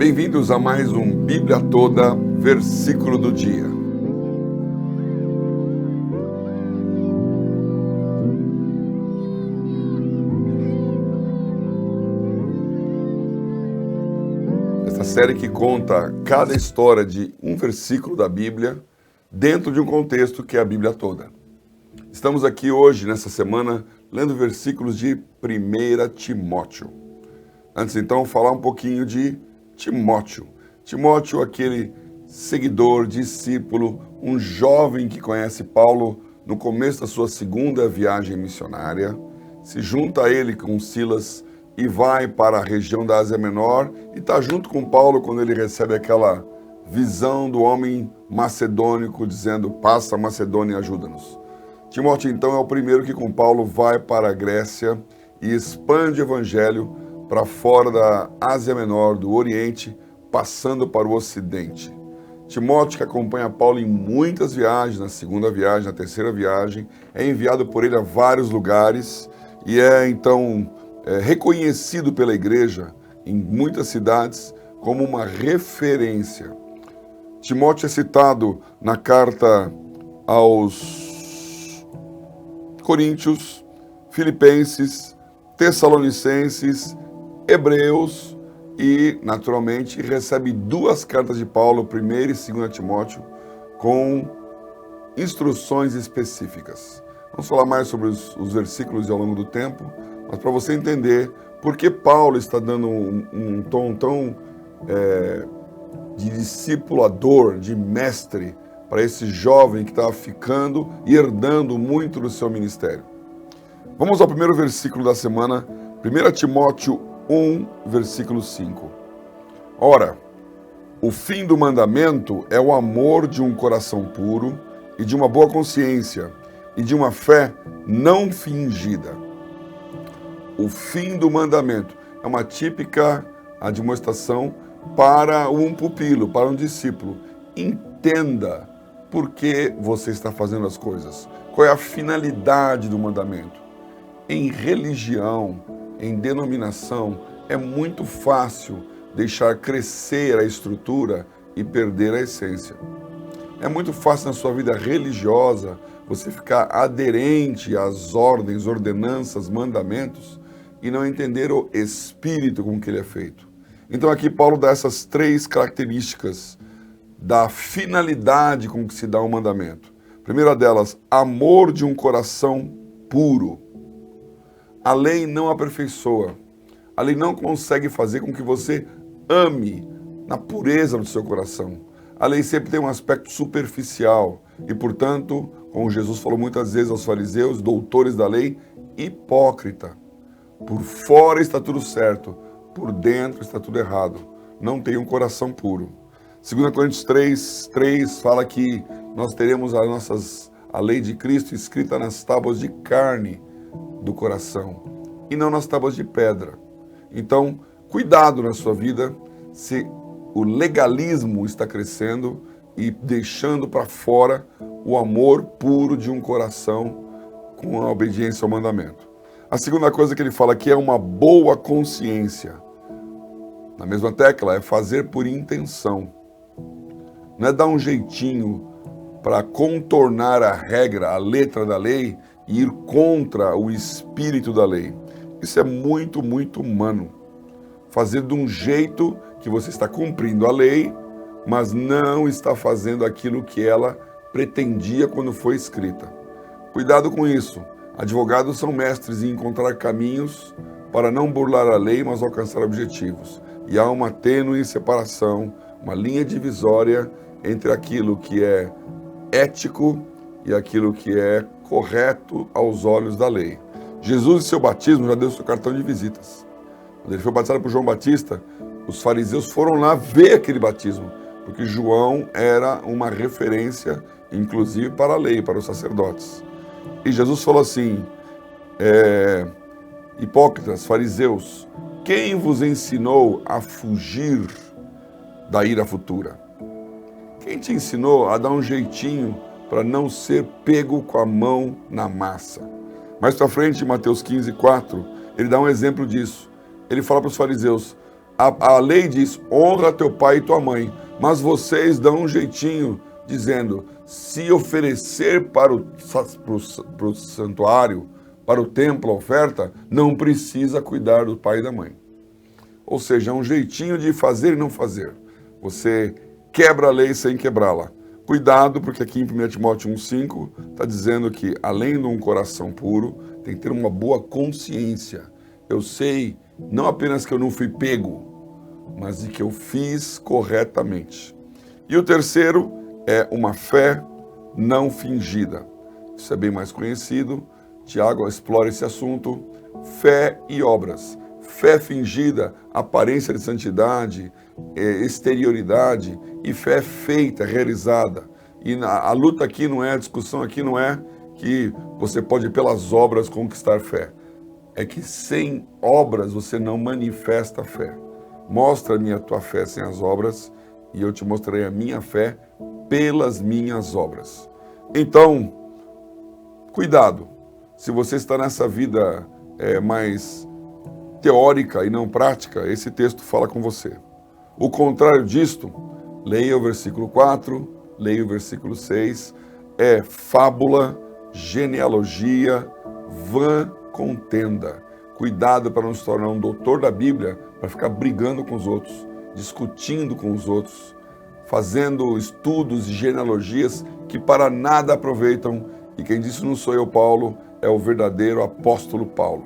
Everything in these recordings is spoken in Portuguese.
Bem-vindos a mais um Bíblia Toda, versículo do dia. Essa série que conta cada história de um versículo da Bíblia dentro de um contexto que é a Bíblia toda. Estamos aqui hoje, nessa semana, lendo versículos de 1 Timóteo. Antes então, falar um pouquinho de Timóteo. Timóteo, aquele seguidor, discípulo, um jovem que conhece Paulo no começo da sua segunda viagem missionária, se junta a ele com Silas e vai para a região da Ásia Menor e está junto com Paulo quando ele recebe aquela visão do homem macedônico dizendo: passa a Macedônia e ajuda-nos. Timóteo então é o primeiro que com Paulo vai para a Grécia e expande o evangelho para fora da Ásia Menor, do Oriente, passando para o Ocidente. Timóteo, que acompanha Paulo em muitas viagens, na segunda viagem, na terceira viagem, é enviado por ele a vários lugares e é então reconhecido pela igreja em muitas cidades como uma referência. Timóteo é citado na carta aos Coríntios, Filipenses, Tessalonicenses, Hebreus e, naturalmente, recebe duas cartas de Paulo, 1 e 2 Timóteo, com instruções específicas. Vamos falar mais sobre os versículos ao longo do tempo, mas para você entender por que Paulo está dando um tom tão de discipulador, de mestre, para esse jovem que estava ficando e herdando muito do seu ministério. Vamos ao primeiro versículo da semana, 1 Timóteo 1, versículo 5. Ora, o fim do mandamento é o amor de um coração puro e de uma boa consciência e de uma fé não fingida. O fim do mandamento é uma típica admoestação para um pupilo, para um discípulo. Entenda por que você está fazendo as coisas. Qual é a finalidade do mandamento? Em religião, em denominação, é muito fácil deixar crescer a estrutura e perder a essência. É muito fácil na sua vida religiosa você ficar aderente às ordens, ordenanças, mandamentos e não entender o espírito com que ele é feito. Então aqui Paulo dá essas três características da finalidade com que se dá um mandamento. Primeira delas, amor de um coração puro. A lei não aperfeiçoa. A lei não consegue fazer com que você ame na pureza do seu coração. A lei sempre tem um aspecto superficial e, portanto, como Jesus falou muitas vezes aos fariseus, doutores da lei, hipócrita. Por fora está tudo certo, por dentro está tudo errado. Não tem um coração puro. 2 Coríntios 3 fala que nós teremos a lei de Cristo escrita nas tábuas de carne do coração e não nas tábuas de pedra. Então, cuidado na sua vida se o legalismo está crescendo e deixando para fora o amor puro de um coração com a obediência ao mandamento. A segunda coisa que ele fala aqui é uma boa consciência. Na mesma tecla, é fazer por intenção. Não é dar um jeitinho para contornar a regra, a letra da lei e ir contra o espírito da lei. Isso é muito, muito humano. Fazer de um jeito que você está cumprindo a lei, mas não está fazendo aquilo que ela pretendia quando foi escrita. Cuidado com isso. Advogados são mestres em encontrar caminhos para não burlar a lei, mas alcançar objetivos. E há uma tênue separação, uma linha divisória entre aquilo que é ético e aquilo que é correto aos olhos da lei. Jesus, em seu batismo, já deu seu cartão de visitas. Quando ele foi batizado por João Batista, os fariseus foram lá ver aquele batismo, porque João era uma referência, inclusive, para a lei, para os sacerdotes. E Jesus falou assim: hipócritas, fariseus, quem vos ensinou a fugir da ira futura? Quem te ensinou a dar um jeitinho para não ser pego com a mão na massa? Mais para frente, em Mateus 15, 4, ele dá um exemplo disso. Ele fala para os fariseus: A lei diz, honra teu pai e tua mãe, mas vocês dão um jeitinho, dizendo, se oferecer para o santuário, para o templo, a oferta, não precisa cuidar do pai e da mãe. Ou seja, é um jeitinho de fazer e não fazer. Você quebra a lei sem quebrá-la. Cuidado, porque aqui em 1 Timóteo 1,5 está dizendo que, além de um coração puro, tem que ter uma boa consciência. Eu sei, não apenas que eu não fui pego, mas de que eu fiz corretamente. E o terceiro é uma fé não fingida. Isso é bem mais conhecido. Tiago explora esse assunto. Fé e obras. Fé fingida, aparência de santidade, exterioridade, e fé feita, realizada. E a luta aqui não é, a discussão aqui não é que você pode pelas obras conquistar fé. É que sem obras você não manifesta fé. Mostra-me a tua fé sem as obras e eu te mostrarei a minha fé pelas minhas obras. Então, cuidado. Se você está nessa vida mais teórica e não prática, esse texto fala com você. O contrário disto, leia o versículo 4, leia o versículo 6, é fábula, genealogia, vã contenda. Cuidado para não se tornar um doutor da Bíblia, para ficar brigando com os outros, discutindo com os outros, fazendo estudos e genealogias que para nada aproveitam. E quem disse não sou eu, Paulo, é o verdadeiro apóstolo Paulo.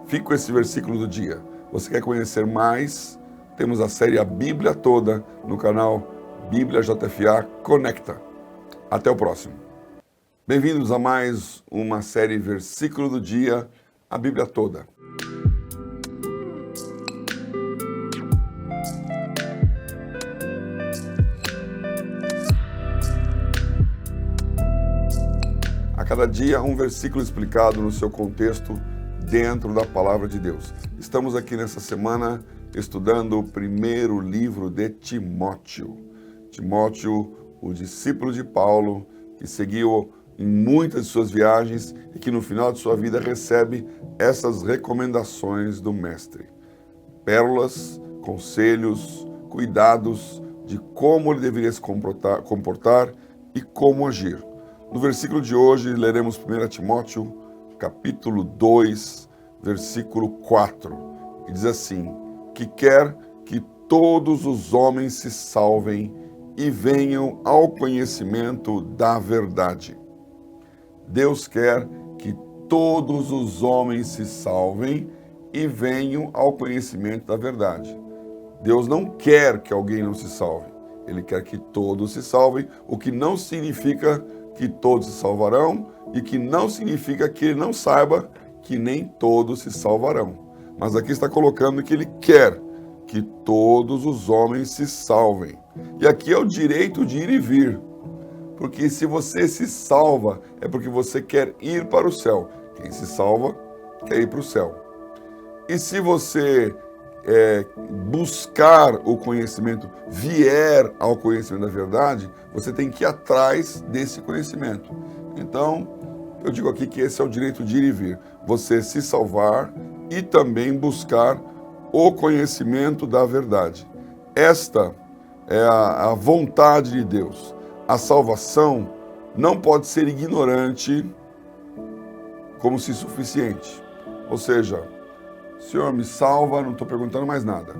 Fique com esse versículo do dia. Você quer conhecer mais? Temos a série A Bíblia Toda no canal Bíblia JFA Conecta. Até o próximo. Bem-vindos a mais uma série Versículo do Dia, a Bíblia Toda. A cada dia um versículo explicado no seu contexto dentro da Palavra de Deus. Estamos aqui nessa semana estudando o primeiro livro de Timóteo. Timóteo, o discípulo de Paulo, que seguiu em muitas de suas viagens e que no final de sua vida recebe essas recomendações do mestre. Pérolas, conselhos, cuidados de como ele deveria se comportar e como agir. No versículo de hoje, leremos 1 Timóteo, capítulo 2, versículo 4, que diz assim, que quer que todos os homens se salvem e venham ao conhecimento da verdade. Deus quer que todos os homens se salvem e venham ao conhecimento da verdade. Deus não quer que alguém não se salve. Ele quer que todos se salvem, o que não significa que todos se salvarão e que não significa que ele não saiba que nem todos se salvarão. Mas aqui está colocando que ele quer que todos os homens se salvem. E aqui é o direito de ir e vir. Porque se você se salva, é porque você quer ir para o céu. Quem se salva, quer ir para o céu. E se você buscar o conhecimento, vier ao conhecimento da verdade, você tem que ir atrás desse conhecimento. Então, eu digo aqui que esse é o direito de ir e vir. Você se salvar e também buscar o conhecimento da verdade. Esta é a vontade de Deus. A salvação não pode ser ignorante como se suficiente. Ou seja, Senhor, me salva, não estou perguntando mais nada.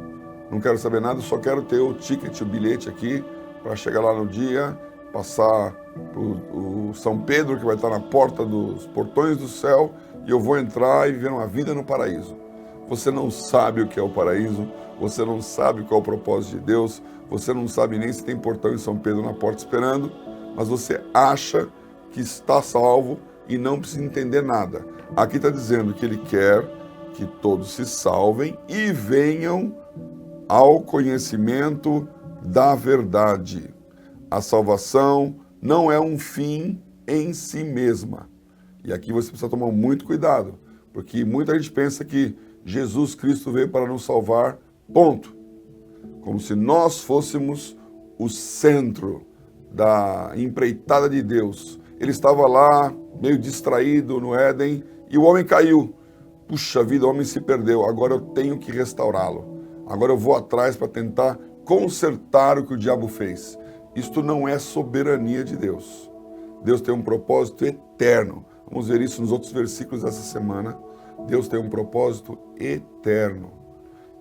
Não quero saber nada, só quero ter o ticket, o bilhete aqui, para chegar lá no dia, passar o São Pedro, que vai estar na porta dos portões do céu, e eu vou entrar e viver uma vida no paraíso. Você não sabe o que é o paraíso, você não sabe qual é o propósito de Deus, você não sabe nem se tem portão em São Pedro na porta esperando, mas você acha que está salvo e não precisa entender nada. Aqui está dizendo que ele quer que todos se salvem e venham ao conhecimento da verdade. A salvação não é um fim em si mesma. E aqui você precisa tomar muito cuidado, porque muita gente pensa que Jesus Cristo veio para nos salvar, ponto. Como se nós fôssemos o centro da empreitada de Deus. Ele estava lá, meio distraído no Éden, e o homem caiu. Puxa vida, o homem se perdeu, agora eu tenho que restaurá-lo. agora eu vou atrás para tentar consertar o que o diabo fez. Isto não é soberania de Deus. Deus tem um propósito eterno. Vamos ver isso nos outros versículos dessa semana. Deus tem um propósito eterno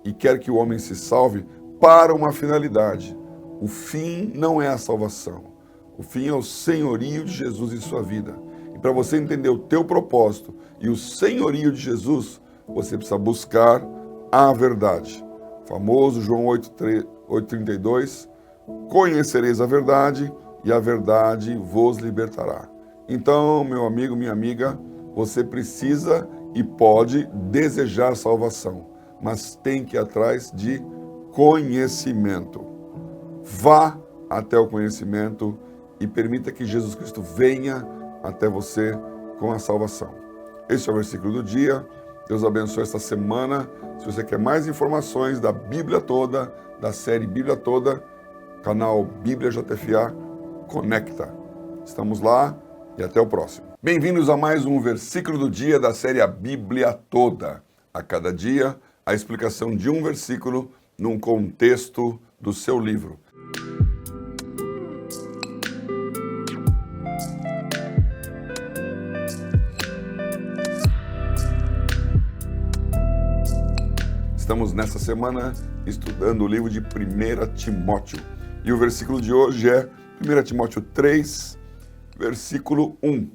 e quer que o homem se salve para uma finalidade. O fim não é a salvação. O fim é o senhorio de Jesus em sua vida. E para você entender o teu propósito e o senhorio de Jesus, você precisa buscar a verdade. Famoso João 8,32, conhecereis a verdade e a verdade vos libertará. Então, meu amigo, minha amiga, você precisa e pode desejar salvação, mas tem que ir atrás de conhecimento. Vá até o conhecimento e permita que Jesus Cristo venha até você com a salvação. Este é o versículo do dia. Deus abençoe esta semana. Se você quer mais informações da Bíblia toda, da série Bíblia toda, canal Bíblia JFA, conecta. Estamos lá e até o próximo. Bem-vindos a mais um versículo do dia da série A Bíblia Toda. A cada dia, a explicação de um versículo num contexto do seu livro. Estamos nessa semana estudando o livro de 1 Timóteo. E o versículo de hoje é 1 Timóteo 3, versículo 1.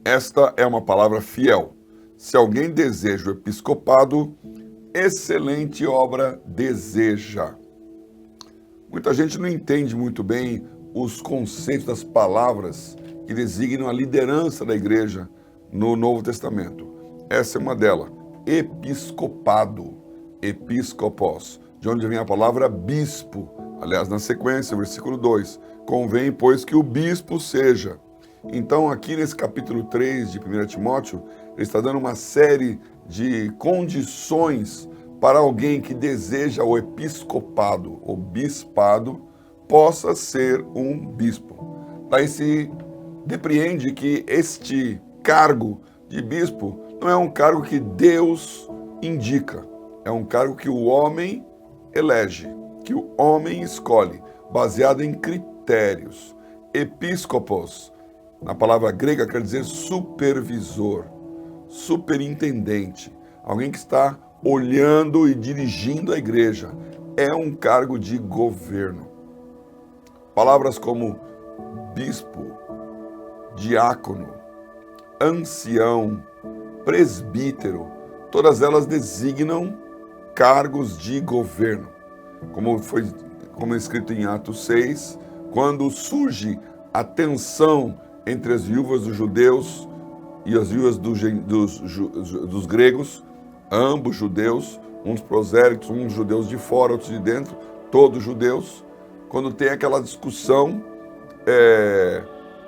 Esta é uma palavra fiel. Se alguém deseja o episcopado, excelente obra deseja. Muita gente não entende muito bem os conceitos das palavras que designam a liderança da igreja no Novo Testamento. Essa é uma delas. Episcopado, episcopos, de onde vem a palavra bispo. Aliás, na sequência, versículo 2, convém, pois, que o bispo seja. Então, aqui nesse capítulo 3 de 1 Timóteo, ele está dando uma série de condições para alguém que deseja o episcopado, o bispado, possa ser um bispo. Daí se depreende que este cargo de bispo não é um cargo que Deus indica, é um cargo que o homem elege, que o homem escolhe, baseado em critérios. Episcopos, na palavra grega, quer dizer supervisor, superintendente, alguém que está olhando e dirigindo a igreja. É um cargo de governo. Palavras como bispo, diácono, ancião, presbítero, todas elas designam cargos de governo. Como é escrito em Atos 6, quando surge a tensão entre as viúvas dos judeus e as viúvas dos gregos, ambos judeus, uns prosélitos, uns judeus de fora, outros de dentro, todos judeus. Quando tem aquela discussão,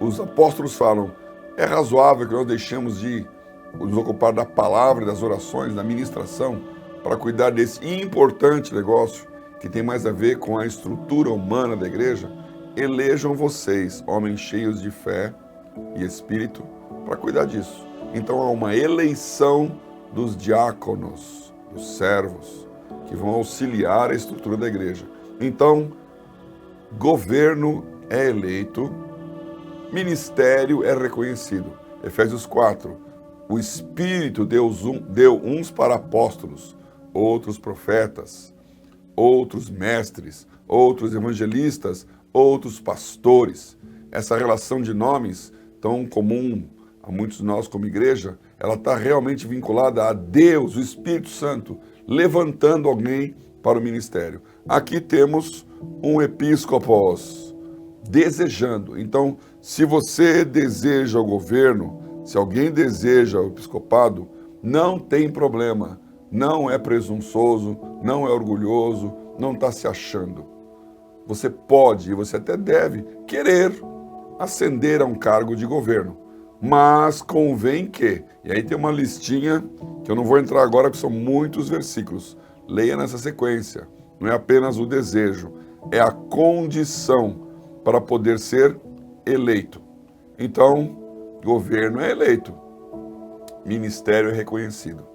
os apóstolos falam, é razoável que nós deixemos de nos ocupar da palavra, das orações, da ministração, para cuidar desse importante negócio que tem mais a ver com a estrutura humana da igreja. Elejam vocês, homens cheios de fé e espírito, para cuidar disso. Então há uma eleição dos diáconos, dos servos, que vão auxiliar a estrutura da igreja. Então, governo é eleito, ministério é reconhecido. Efésios 4, o Espírito deu uns para apóstolos, outros profetas, outros mestres, outros evangelistas, outros pastores. Essa relação de nomes, tão comum a muitos de nós como igreja, ela está realmente vinculada a Deus, o Espírito Santo, levantando alguém para o ministério. Aqui temos um episcopos, desejando. Então, se você deseja o governo, se alguém deseja o episcopado, não tem problema, não é presunçoso, não é orgulhoso, não está se achando. Você pode, e você até deve, querer ascender a um cargo de governo, mas convém que, e aí tem uma listinha, que eu não vou entrar agora, porque são muitos versículos, leia nessa sequência, não é apenas o desejo, é a condição para poder ser eleito. Então, governo é eleito, ministério é reconhecido.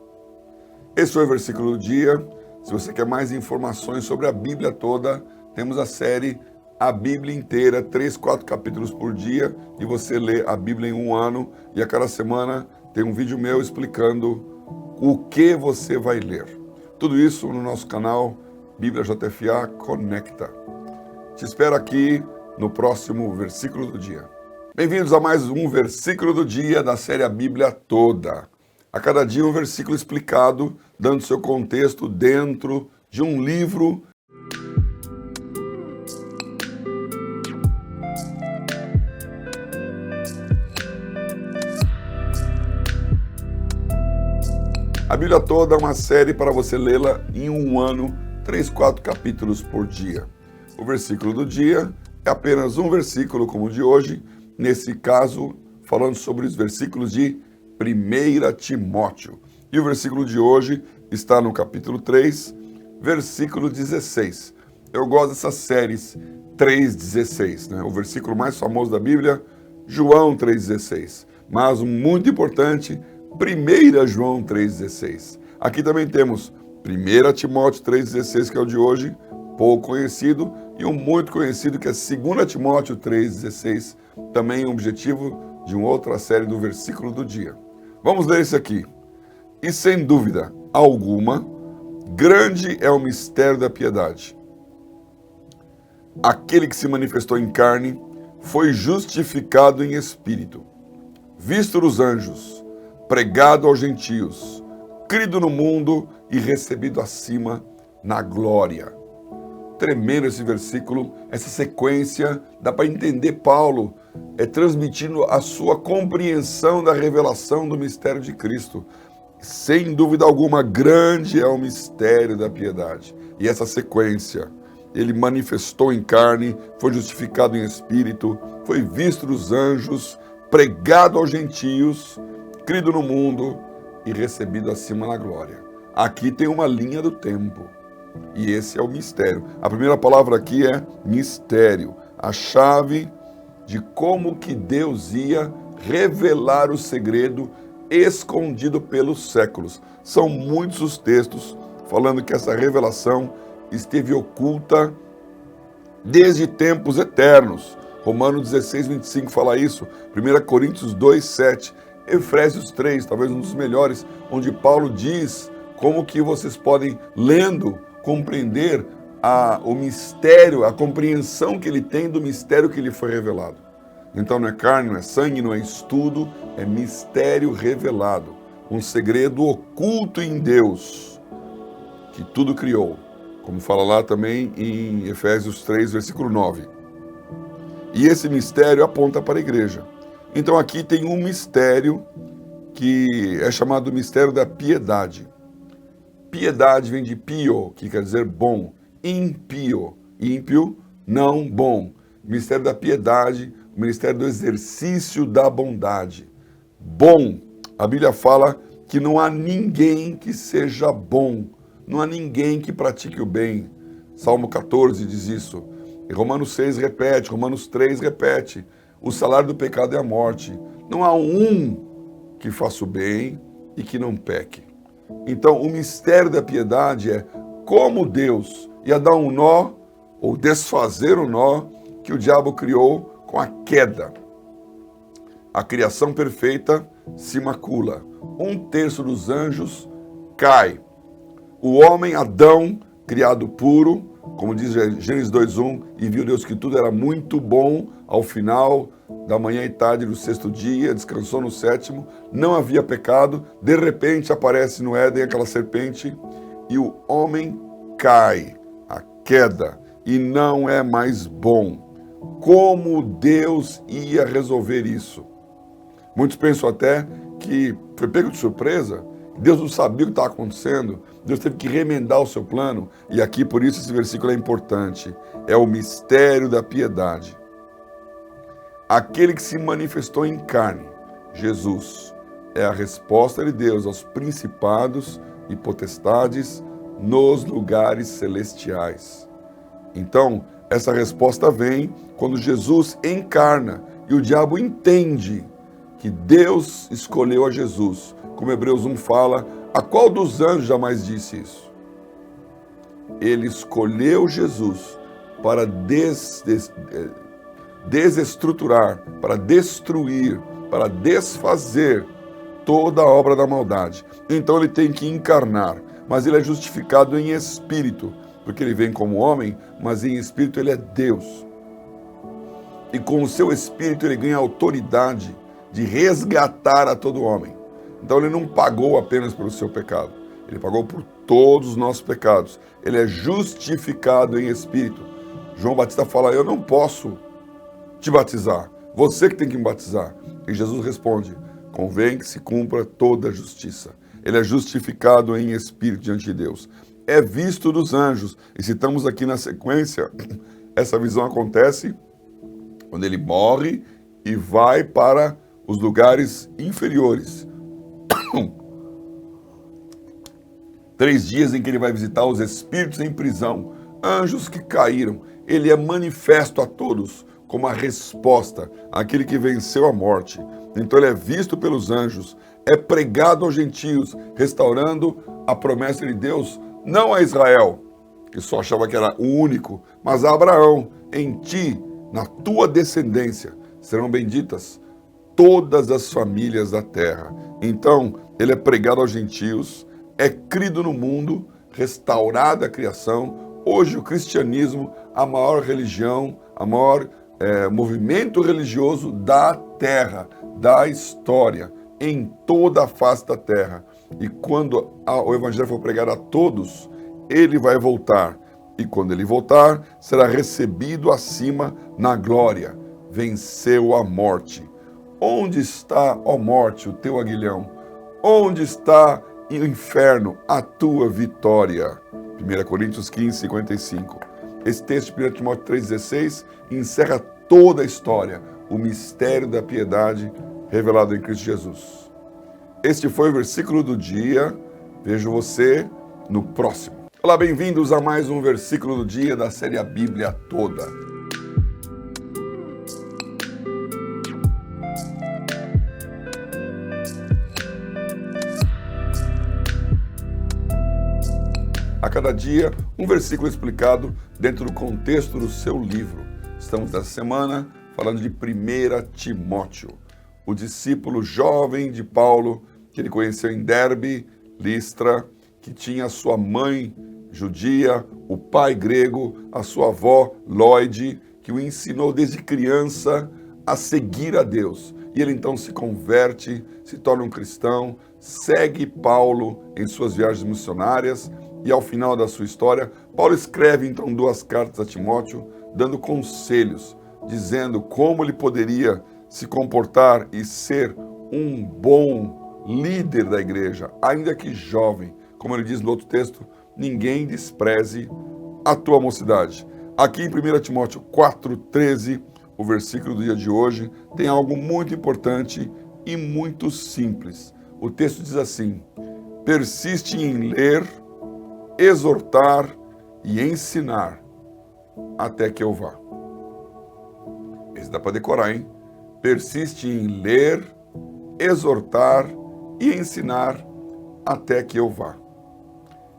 Esse foi o versículo do dia. Se você quer mais informações sobre a Bíblia toda, temos a série A Bíblia Inteira, 3, 4 capítulos por dia, e você lê a Bíblia em um ano, e a cada semana tem um vídeo meu explicando o que você vai ler. Tudo isso no nosso canal Bíblia JFA Conecta. Te espero aqui no próximo versículo do dia. Bem-vindos a mais um versículo do dia da série A Bíblia Toda. A cada dia um versículo explicado, dando seu contexto dentro de um livro. A Bíblia Toda é uma série para você lê-la em um ano, 3, 4 capítulos por dia. O versículo do dia é apenas um versículo como o de hoje, nesse caso, falando sobre os versículos de 1 Timóteo. E o versículo de hoje está no capítulo 3, versículo 16. Eu gosto dessas séries 3,16, né? O versículo mais famoso da Bíblia, João 3,16. Mas um muito importante, 1 João 3,16. Aqui também temos 1 Timóteo 3,16, que é o de hoje, pouco conhecido, e um muito conhecido, que é 2 Timóteo 3,16, também um objetivo de uma outra série do versículo do dia. Vamos ler isso aqui. E sem dúvida alguma, grande é o mistério da piedade. Aquele que se manifestou em carne foi justificado em espírito, visto dos anjos, pregado aos gentios, crido no mundo e recebido acima na glória. Tremendo esse versículo, essa sequência, dá para entender Paulo transmitindo a sua compreensão da revelação do mistério de Cristo. Sem dúvida alguma, grande é o mistério da piedade. E essa sequência, ele manifestou em carne, foi justificado em espírito, foi visto dos anjos, pregado aos gentios, crido no mundo e recebido acima na glória. Aqui tem uma linha do tempo. E esse é o mistério. A primeira palavra aqui é mistério. A chave de como que Deus ia revelar o segredo escondido pelos séculos. São muitos os textos falando que essa revelação esteve oculta desde tempos eternos. Romanos 16, 25 fala isso. 1 Coríntios 2, 7. Efésios 3, talvez um dos melhores, onde Paulo diz como que vocês podem, lendo, compreender o mistério, a compreensão que ele tem do mistério que lhe foi revelado. Então não é carne, não é sangue, não é estudo, é mistério revelado. Um segredo oculto em Deus, que tudo criou. Como fala lá também em Efésios 3, versículo 9. E esse mistério aponta para a igreja. Então aqui tem um mistério que é chamado mistério da piedade. Piedade vem de pio, que quer dizer bom. Impio, ímpio, não bom. Mistério da piedade, o ministério do exercício da bondade. Bom, a Bíblia fala que não há ninguém que seja bom, não há ninguém que pratique o bem. Salmo 14 diz isso. E Romanos 6 repete, Romanos 3 repete. O salário do pecado é a morte. Não há um que faça o bem e que não peque. Então, o mistério da piedade é como Deus ia dar um nó, ou desfazer o nó, que o diabo criou com a queda. A criação perfeita se macula. 1/3 dos anjos cai. O homem, Adão, criado puro, como diz Gênesis 2:1, e viu Deus que tudo era muito bom, ao final da manhã e tarde do 6º dia, descansou no 7º, não havia pecado, de repente aparece no Éden aquela serpente, e o homem cai, a queda, e não é mais bom. Como Deus ia resolver isso? Muitos pensam até que foi pego de surpresa, Deus não sabia o que estava acontecendo, Deus teve que remendar o seu plano, e aqui por isso esse versículo é importante, é o mistério da piedade. Aquele que se manifestou em carne, Jesus, é a resposta de Deus aos principados e potestades nos lugares celestiais. Então, essa resposta vem quando Jesus encarna e o diabo entende que Deus escolheu a Jesus. Como Hebreus 1 fala, a qual dos anjos jamais disse isso? ele escolheu Jesus para desestruturar, para destruir, para desfazer toda a obra da maldade. Então ele tem que encarnar, mas ele é justificado em espírito, porque ele vem como homem, mas em espírito ele é Deus. E com o seu espírito ele ganha autoridade de resgatar a todo homem. Então ele não pagou apenas pelo seu pecado, ele pagou por todos os nossos pecados. Ele é justificado em espírito. João Batista fala: eu não posso te batizar, você que tem que me batizar. E Jesus responde: convém que se cumpra toda a justiça. Ele é justificado em espírito diante de Deus. É visto dos anjos. E citamos aqui na sequência, essa visão acontece quando ele morre e vai para os lugares inferiores. 3 dias em que ele vai visitar os espíritos em prisão, anjos que caíram. Ele é manifesto a todos como a resposta àquele que venceu a morte. Então ele é visto pelos anjos, é pregado aos gentios, restaurando a promessa de Deus, não a Israel, que só achava que era o único, mas a Abraão: em ti, na tua descendência, serão benditas todas as famílias da terra. Então ele é pregado aos gentios, é crido no mundo, restaurada a criação. Hoje o cristianismo, a maior religião, a maior movimento religioso da terra, da história, em toda a face da terra. E quando o evangelho for pregado a todos, ele vai voltar. E quando ele voltar, será recebido acima na glória. Venceu a morte. Onde está, ó morte, o teu aguilhão? Onde está o inferno, a tua vitória? 1 Coríntios 15, 55. Esse texto de 1 Timóteo 3,16 encerra toda a história, o mistério da piedade revelado em Cristo Jesus. Este foi o versículo do dia. Vejo você no próximo. Olá, bem-vindos a mais um versículo do dia da série A Bíblia Toda. A cada dia, um versículo explicado dentro do contexto do seu livro. Estamos nessa semana falando de 1 Timóteo, o discípulo jovem de Paulo, que ele conheceu em Derbe, Listra, que tinha a sua mãe judia, o pai grego, a sua avó Lóide, que o ensinou desde criança a seguir a Deus. E ele então se converte, se torna um cristão, segue Paulo em suas viagens missionárias. E ao final da sua história, Paulo escreve então 2 cartas a Timóteo, dando conselhos, dizendo como ele poderia se comportar e ser um bom líder da igreja, ainda que jovem. Como ele diz no outro texto: ninguém despreze a tua mocidade. Aqui em 1 Timóteo 4,13, o versículo do dia de hoje, tem algo muito importante e muito simples. O texto diz assim: persiste em ler, exortar e ensinar até que eu vá. Esse dá para decorar, hein? Persiste em ler, exortar e ensinar até que eu vá.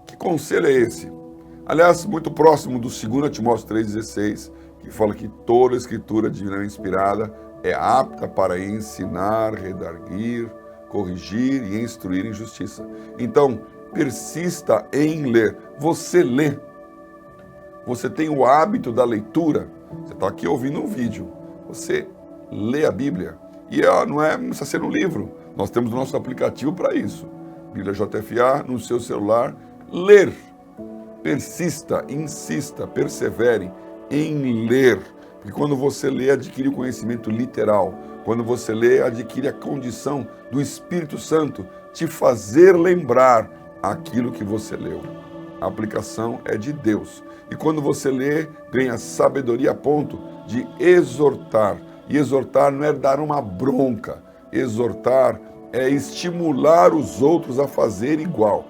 Que conselho é esse? Aliás, muito próximo do 2 Timóteo 3,16, que fala que toda a escritura divina inspirada é apta para ensinar, redarguir, corrigir e instruir em justiça. Então, persista em ler. Você lê. Você tem o hábito da leitura. Você está aqui ouvindo um vídeo. Você lê a Bíblia. E não precisa ser um livro. Nós temos o nosso aplicativo para isso. Bíblia JFA no seu celular. Ler. Persista, insista, persevere em ler. Porque quando você lê, adquire o conhecimento literal. Quando você lê, adquire a condição do Espírito Santo te fazer lembrar aquilo que você leu. A aplicação é de Deus. E quando você lê, ganha sabedoria a ponto de exortar. E exortar não é dar uma bronca. Exortar é estimular os outros a fazer igual.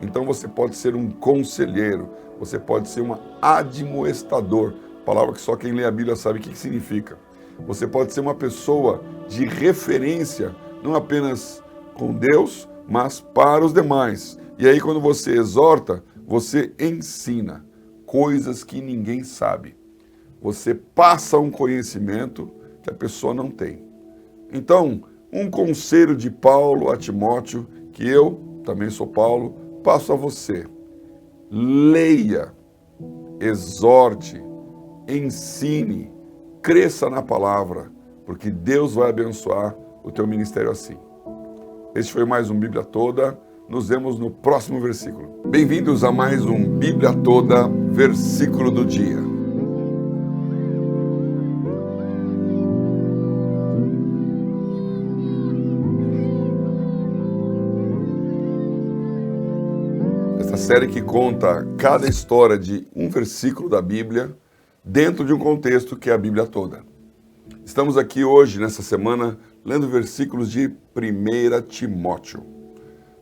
Então você pode ser um conselheiro, você pode ser um admoestador, palavra que só quem lê a Bíblia sabe o que significa. Você pode ser uma pessoa de referência, não apenas com Deus, mas para os demais. E aí quando você exorta, Você ensina coisas que ninguém sabe. Você passa um conhecimento que a pessoa não tem. Então, um conselho de Paulo a Timóteo, que eu, também sou Paulo, passo a você. Leia, exorte, ensine, cresça na palavra, porque Deus vai abençoar o teu ministério assim. Este foi mais um Bíblia Toda. Nos vemos no próximo versículo. Bem-vindos a mais um Bíblia Toda, versículo do dia. Essa série que conta cada história de um versículo da Bíblia dentro de um contexto que é a Bíblia toda. Estamos aqui hoje, nessa semana, lendo versículos de 1 Timóteo.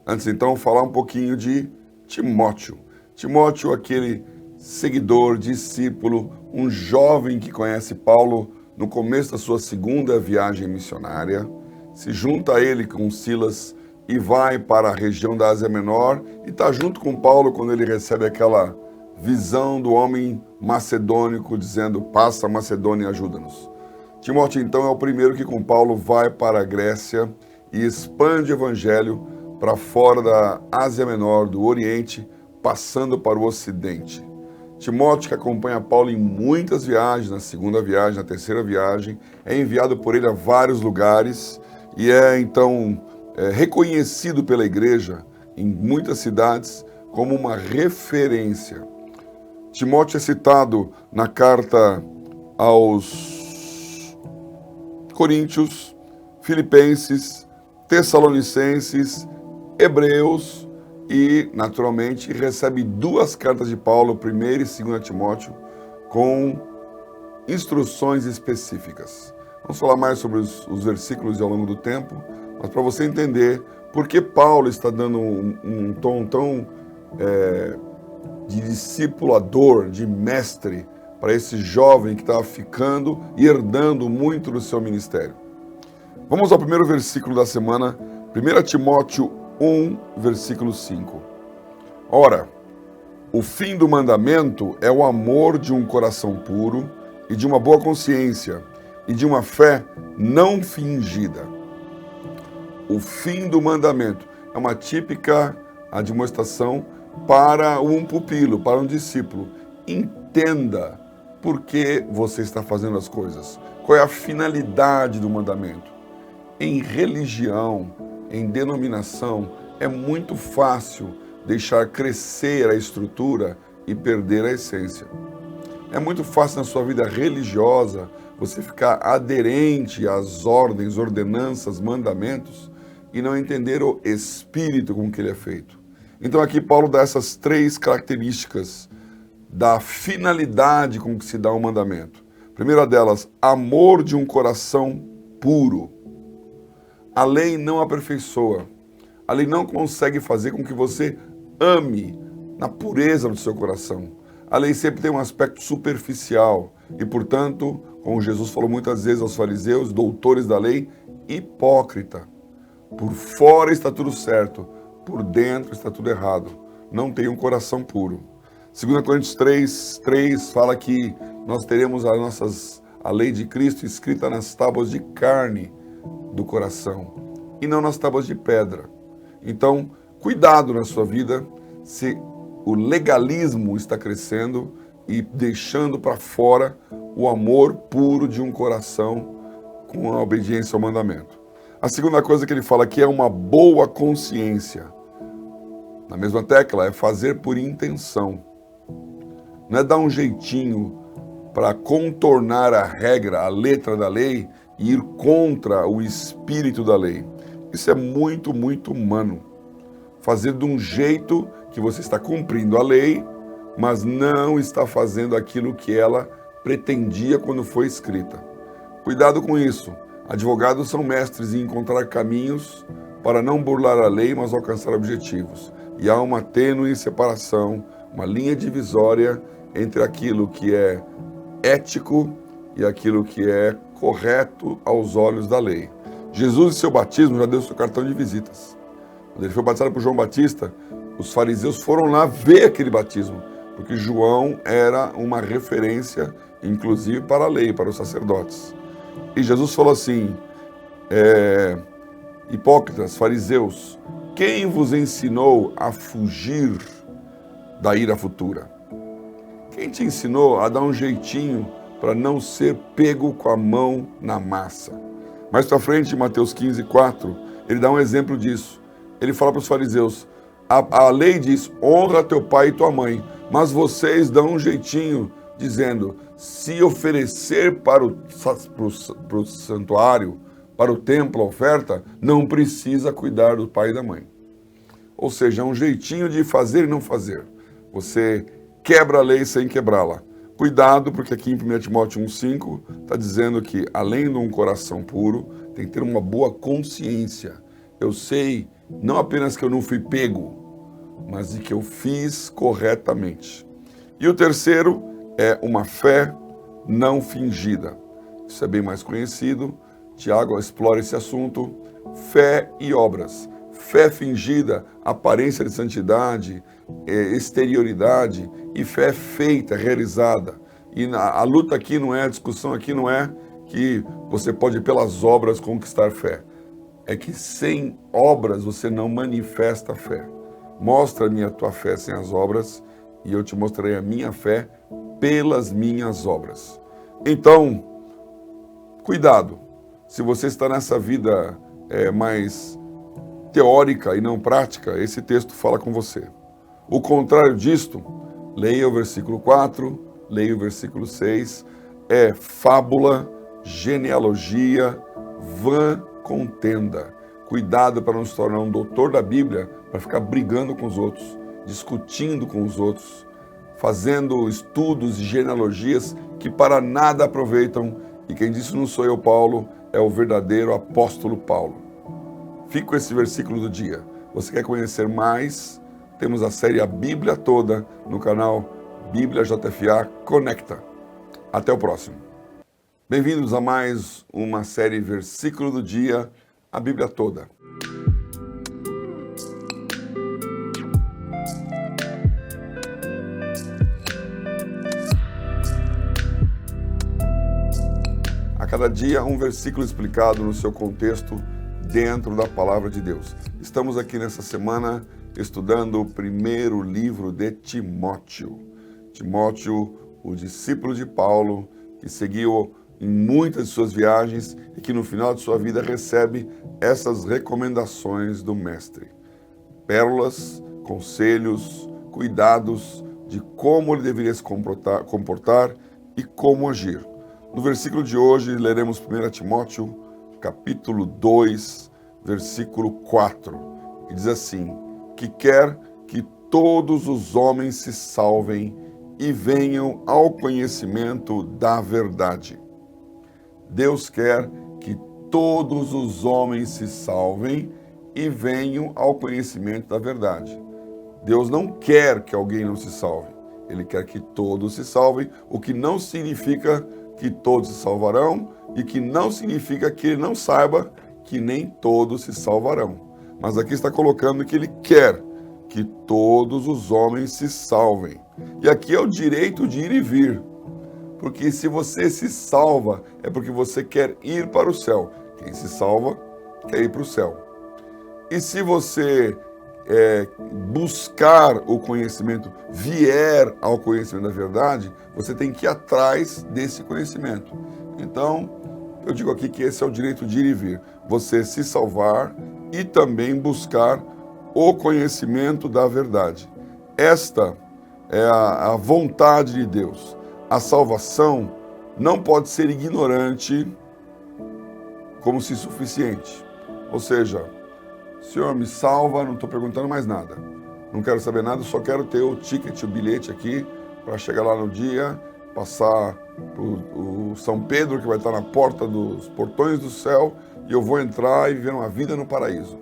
Antes, então, falar um pouquinho de Timóteo. Timóteo, aquele seguidor, discípulo, um jovem que conhece Paulo no começo da sua segunda viagem missionária, se junta a ele com Silas e vai para a região da Ásia Menor e está junto com Paulo quando ele recebe aquela visão do homem macedônico dizendo: passa a Macedônia e ajuda-nos. Timóteo, então, é o primeiro que com Paulo vai para a Grécia e expande o evangelho para fora da Ásia Menor, do Oriente, passando para o Ocidente. Timóteo, que acompanha Paulo em muitas viagens, na segunda viagem, na terceira viagem, é enviado por ele a vários lugares e é, então, reconhecido pela igreja em muitas cidades como uma referência. Timóteo é citado na carta aos Coríntios, Filipenses, Tessalonicenses, Hebreus e, naturalmente, recebe duas cartas de Paulo, 1 e 2 Timóteo, com instruções específicas. Vamos falar mais sobre os versículos ao longo do tempo, mas para você entender por que Paulo está dando um tom tão de discipulador, de mestre, para esse jovem que estava ficando e herdando muito do seu ministério. Vamos ao primeiro versículo da semana, 1 Timóteo 1, versículo 5. Ora, o fim do mandamento é o amor de um coração puro e de uma boa consciência e de uma fé não fingida. O fim do mandamento é uma típica admoestação para um pupilo, para um discípulo. Entenda por que você está fazendo as coisas. Qual é a finalidade do mandamento? Em religião, em denominação, é muito fácil deixar crescer a estrutura e perder a essência. É muito fácil na sua vida religiosa você ficar aderente às ordens, ordenanças, mandamentos e não entender o espírito com que ele é feito. Então aqui Paulo dá essas três características da finalidade com que se dá um mandamento. Primeira delas, amor de um coração puro. A lei não aperfeiçoa. A lei não consegue fazer com que você ame na pureza do seu coração. A lei sempre tem um aspecto superficial e, portanto, como Jesus falou muitas vezes aos fariseus, doutores da lei, hipócrita. Por fora está tudo certo, por dentro está tudo errado. Não tem um coração puro. 2 Coríntios 3 fala que nós teremos a lei de Cristo escrita nas tábuas de carne do coração e não nas tábuas de pedra. Então, cuidado na sua vida se o legalismo está crescendo e deixando para fora o amor puro de um coração com a obediência ao mandamento. A segunda coisa que ele fala aqui é uma boa consciência. Na mesma tecla, é fazer por intenção. Não é dar um jeitinho para contornar a regra, a letra da lei e ir contra o espírito da lei. Isso é muito, muito humano. Fazer de um jeito que você está cumprindo a lei, mas não está fazendo aquilo que ela pretendia quando foi escrita. Cuidado com isso. Advogados são mestres em encontrar caminhos para não burlar a lei, mas alcançar objetivos. E há uma tênue separação, uma linha divisória entre aquilo que é ético e aquilo que é correto aos olhos da lei. Jesus, em seu batismo, já deu seu cartão de visitas. Quando ele foi batizado por João Batista, os fariseus foram lá ver aquele batismo, porque João era uma referência, inclusive, para a lei, para os sacerdotes. E Jesus falou assim, hipócritas, fariseus, quem vos ensinou a fugir da ira futura? Quem te ensinou a dar um jeitinho para não ser pego com a mão na massa? Mais para frente, em Mateus 15:4, ele dá um exemplo disso. Ele fala para os fariseus, a lei diz, honra teu pai e tua mãe, mas vocês dão um jeitinho, dizendo, se oferecer para o santuário, para o templo, a oferta, não precisa cuidar do pai e da mãe. Ou seja, é um jeitinho de fazer e não fazer. Você quebra a lei sem quebrá-la. Cuidado, porque aqui em 1 Timóteo 1,5 está dizendo que, além de um coração puro, tem que ter uma boa consciência. Eu sei, não apenas que eu não fui pego, mas de que eu fiz corretamente. E o terceiro é uma fé não fingida. Isso é bem mais conhecido. Tiago explora esse assunto. Fé e obras. Fé fingida, aparência de santidade, exterioridade, e fé feita, realizada. E a luta aqui não é, a discussão aqui não é que você pode pelas obras conquistar fé. É que sem obras você não manifesta a fé. Mostra-me a tua fé sem as obras e eu te mostrarei a minha fé pelas minhas obras. Então, cuidado. Se você está nessa vida mais teórica e não prática, esse texto fala com você. O contrário disto, leia o versículo 4, leia o versículo 6, é fábula, genealogia, vã contenda. Cuidado para não se tornar um doutor da Bíblia, para ficar brigando com os outros, discutindo com os outros, fazendo estudos e genealogias que para nada aproveitam. E quem disse não sou eu, Paulo, é o verdadeiro apóstolo Paulo. Fique com esse versículo do dia. Você quer conhecer mais? Temos a série A Bíblia Toda no canal Bíblia JFA Conecta. Até o próximo. Bem-vindos a mais uma série Versículo do Dia, a Bíblia Toda. A cada dia um versículo explicado no seu contexto dentro da Palavra de Deus. Estamos aqui nessa semana estudando o primeiro livro de Timóteo. Timóteo, o discípulo de Paulo, que seguiu em muitas de suas viagens e que no final de sua vida recebe essas recomendações do mestre. Pérolas, conselhos, cuidados de como ele deveria se comportar e como agir. No versículo de hoje, leremos 1 Timóteo, capítulo 2, versículo 4, que diz assim, que quer que todos os homens se salvem e venham ao conhecimento da verdade. Deus quer que todos os homens se salvem e venham ao conhecimento da verdade. Deus não quer que alguém não se salve. Ele quer que todos se salvem, o que não significa que todos se salvarão e que não significa que ele não saiba que nem todos se salvarão. Mas aqui está colocando que ele quer que todos os homens se salvem. E aqui é o direito de ir e vir. Porque se você se salva, é porque você quer ir para o céu. Quem se salva, quer ir para o céu. E se você buscar o conhecimento, vier ao conhecimento da verdade, você tem que ir atrás desse conhecimento. Então, eu digo aqui que esse é o direito de ir e vir. Você se salvar e também buscar o conhecimento da verdade. Esta é a vontade de Deus. A salvação não pode ser ignorante como se suficiente. Ou seja, Senhor, me salva, não estou perguntando mais nada. Não quero saber nada, só quero ter o ticket, o bilhete aqui, para chegar lá no dia, passar o São Pedro, que vai estar na porta dos portões do céu, e eu vou entrar e viver uma vida no paraíso.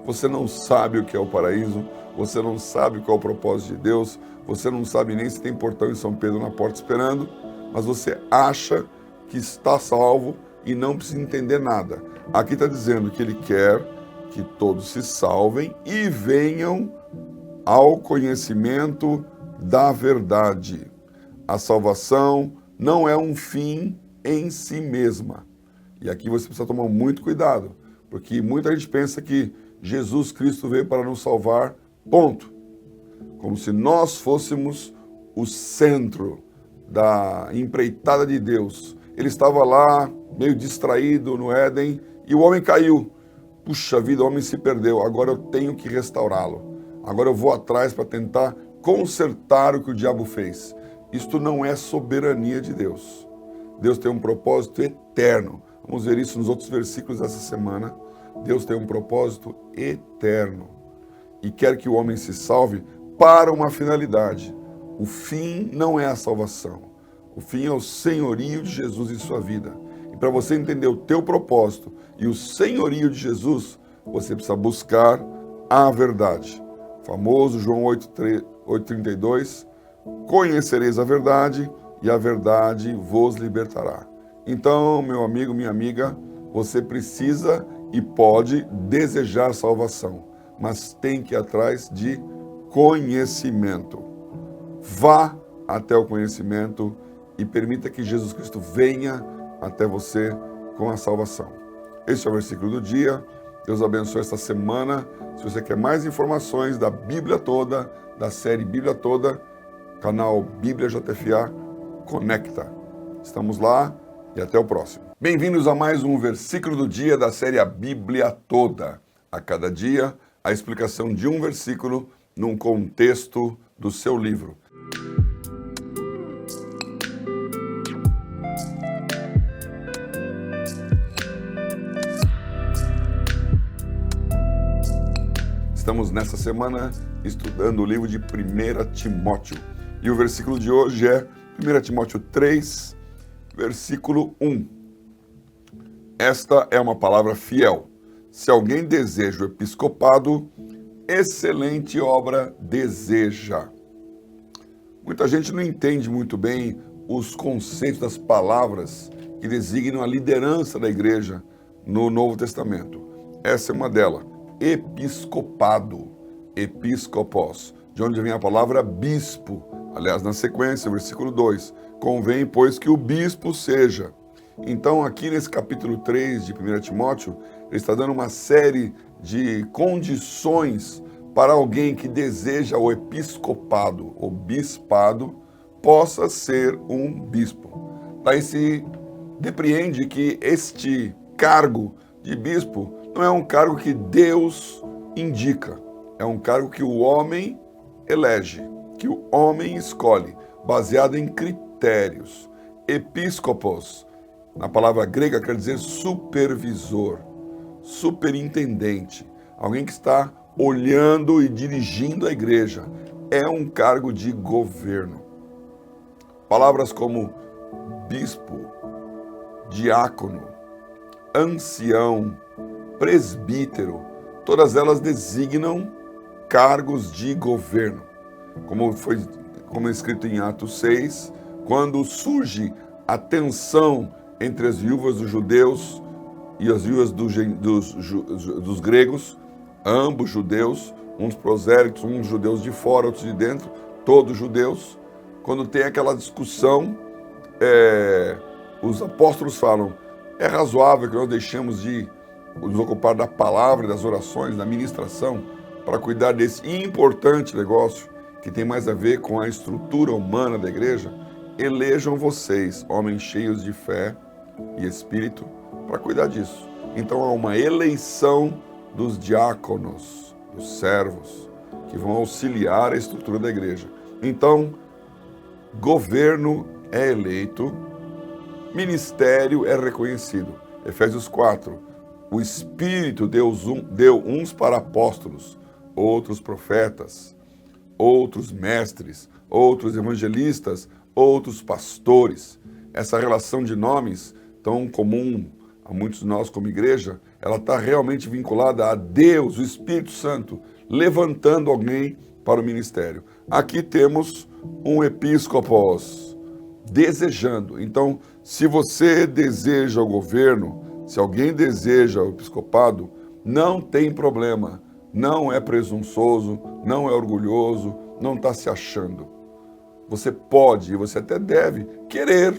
Você não sabe o que é o paraíso, você não sabe qual é o propósito de Deus, você não sabe nem se tem portão em São Pedro na porta esperando, mas você acha que está salvo e não precisa entender nada. Aqui está dizendo que ele quer que todos se salvem e venham ao conhecimento da verdade. A salvação não é um fim em si mesma. E aqui você precisa tomar muito cuidado, porque muita gente pensa que Jesus Cristo veio para nos salvar, ponto. Como se nós fôssemos o centro da empreitada de Deus. Ele estava lá, meio distraído no Éden, e o homem caiu. Puxa vida, o homem se perdeu, agora eu tenho que restaurá-lo. Agora eu vou atrás para tentar consertar o que o diabo fez. Isto não é soberania de Deus. Deus tem um propósito eterno. Vamos ver isso nos outros versículos dessa semana. Deus tem um propósito eterno e quer que o homem se salve para uma finalidade. O fim não é a salvação. O fim é o senhorio de Jesus em sua vida. E para você entender o teu propósito e o senhorio de Jesus, você precisa buscar a verdade. Famoso João 8,32, conhecereis a verdade e a verdade vos libertará. Então, meu amigo, minha amiga, você precisa e pode desejar salvação, mas tem que ir atrás de conhecimento. Vá até o conhecimento e permita que Jesus Cristo venha até você com a salvação. Este é o versículo do dia. Deus abençoe esta semana. Se você quer mais informações da Bíblia toda, da série Bíblia toda, canal Bíblia JFA, conecta. Estamos lá e até o próximo. Bem-vindos a mais um versículo do dia da série A Bíblia Toda. A cada dia, a explicação de um versículo num contexto do seu livro. Estamos nessa semana estudando o livro de 1 Timóteo. E o versículo de hoje é 1 Timóteo 3, versículo 1. Esta é uma palavra fiel. Se alguém deseja o episcopado, excelente obra deseja. Muita gente não entende muito bem os conceitos das palavras que designam a liderança da igreja no Novo Testamento. Essa é uma delas. Episcopado, episcopos, de onde vem a palavra bispo. Aliás, na sequência, versículo 2, convém, pois, que o bispo seja. Então, aqui nesse capítulo 3 de 1 Timóteo, ele está dando uma série de condições para alguém que deseja o episcopado, o bispado, possa ser um bispo. Daí se depreende que este cargo de bispo não é um cargo que Deus indica, é um cargo que o homem elege, que o homem escolhe, baseado em critérios. Episcopos, na palavra grega, quer dizer supervisor, superintendente, alguém que está olhando e dirigindo a igreja. É um cargo de governo. Palavras como bispo, diácono, ancião, presbítero, todas elas designam cargos de governo. Como é escrito em Atos 6, quando surge a tensão entre as viúvas dos judeus e as viúvas dos gregos, ambos judeus, uns prosélitos, uns judeus de fora, outros de dentro, todos judeus. Quando tem aquela discussão, os apóstolos falam, é razoável que nós deixemos de nos ocupar da palavra, das orações, da ministração, para cuidar desse importante negócio que tem mais a ver com a estrutura humana da igreja. Elejam vocês, homens cheios de fé e espírito, para cuidar disso. Então há uma eleição dos diáconos, dos servos, que vão auxiliar a estrutura da igreja. Então, governo é eleito, ministério é reconhecido. Efésios 4, o Espírito deu uns para apóstolos, outros profetas, outros mestres, outros evangelistas, outros pastores. Essa relação de nomes, tão comum a muitos de nós como igreja, ela está realmente vinculada a Deus, o Espírito Santo, levantando alguém para o ministério. Aqui temos um episcopos, desejando. Então, se você deseja o governo, se alguém deseja o episcopado, não tem problema. não é presunçoso, não é orgulhoso, não está se achando. Você pode, e você até deve, querer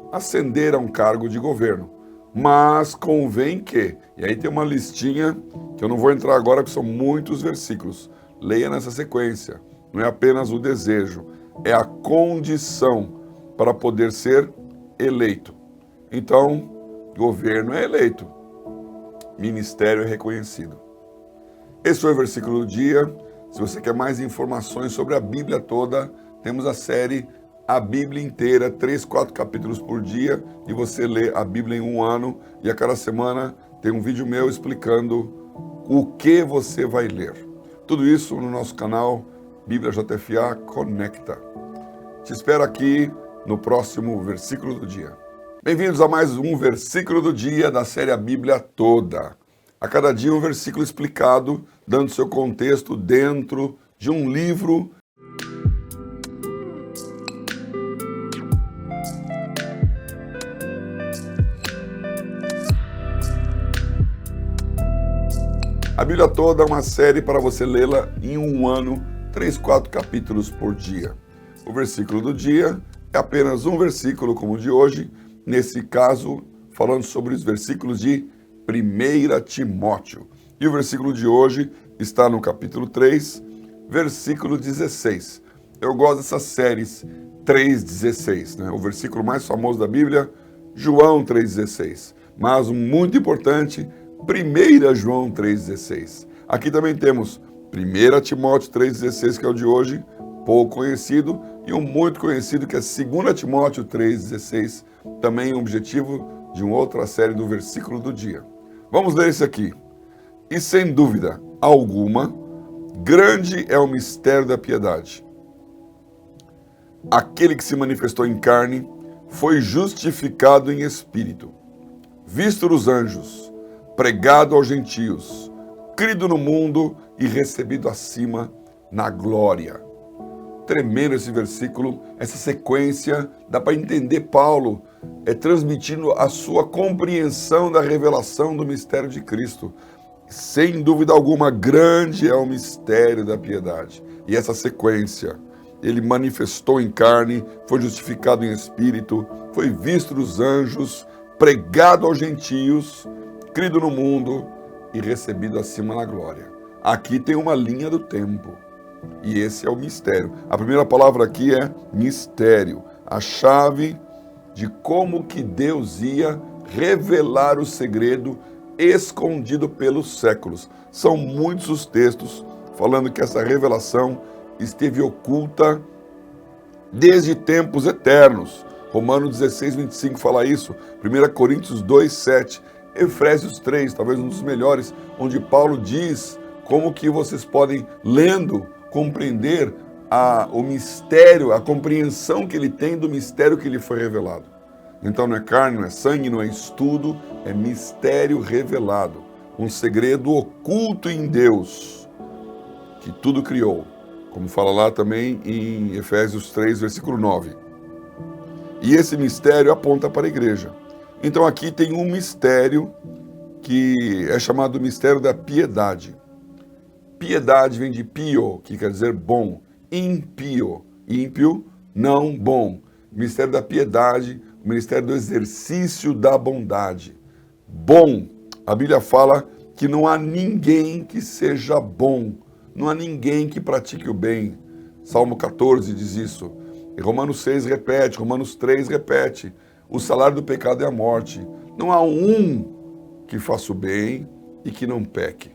ascender a um cargo de governo. Mas convém que, e aí tem uma listinha, que eu não vou entrar agora, que são muitos versículos. Leia nessa sequência. Não é apenas o desejo, é a condição para poder ser eleito. Então, governo é eleito, ministério é reconhecido. Esse foi o versículo do dia. Se você quer mais informações sobre a Bíblia toda, temos a série A Bíblia Inteira, 3, 4 capítulos por dia, e você lê a Bíblia em um ano, e a cada semana tem um vídeo meu explicando o que você vai ler. Tudo isso no nosso canal Bíblia JFA Conecta. Te espero aqui no próximo versículo do dia. Bem-vindos a mais um versículo do dia da série A Bíblia Toda. A cada dia um versículo explicado, dando seu contexto dentro de um livro. A Bíblia Toda é uma série para você lê-la em um ano, 3, 4 capítulos por dia. O versículo do dia é apenas um versículo como o de hoje, nesse caso, falando sobre os versículos de 1 Timóteo. E o versículo de hoje está no capítulo 3, versículo 16. Eu gosto dessas séries 3,16, né? O versículo mais famoso da Bíblia, João 3,16. Mas um muito importante, 1 João 3,16. Aqui também temos 1 Timóteo 3,16, que é o de hoje, pouco conhecido, e um muito conhecido, que é 2 Timóteo 3,16, também um objetivo de uma outra série do versículo do dia. Vamos ler isso aqui. E sem dúvida alguma, grande é o mistério da piedade. Aquele que se manifestou em carne foi justificado em espírito, visto dos anjos, pregado aos gentios, crido no mundo e recebido acima na glória. Tremendo esse versículo, essa sequência, dá para entender Paulo transmitindo a sua compreensão da revelação do mistério de Cristo. Sem dúvida alguma, grande é o mistério da piedade. E essa sequência, ele manifestou em carne, foi justificado em espírito, foi visto dos anjos, pregado aos gentios, crido no mundo e recebido acima na glória. Aqui tem uma linha do tempo. E esse é o mistério. A primeira palavra aqui é mistério. A chave de como que Deus ia revelar o segredo escondido pelos séculos. São muitos os textos falando que essa revelação esteve oculta desde tempos eternos. Romanos 16, 25 fala isso. 1 Coríntios 2, 7. Efésios 3, talvez um dos melhores, onde Paulo diz como que vocês podem, lendo, compreender o mistério, a compreensão que ele tem do mistério que lhe foi revelado. Então não é carne, não é sangue, não é estudo, é mistério revelado. Um segredo oculto em Deus, que tudo criou. Como fala lá também em Efésios 3, versículo 9. E esse mistério aponta para a igreja. Então aqui tem um mistério que é chamado mistério da piedade. Piedade vem de pio, que quer dizer bom. Impio, ímpio, não bom. Mistério da piedade, o ministério do exercício da bondade. Bom, a Bíblia fala que não há ninguém que seja bom, não há ninguém que pratique o bem. Salmo 14 diz isso. E Romanos 6 repete, Romanos 3 repete. O salário do pecado é a morte. Não há um que faça o bem e que não peque.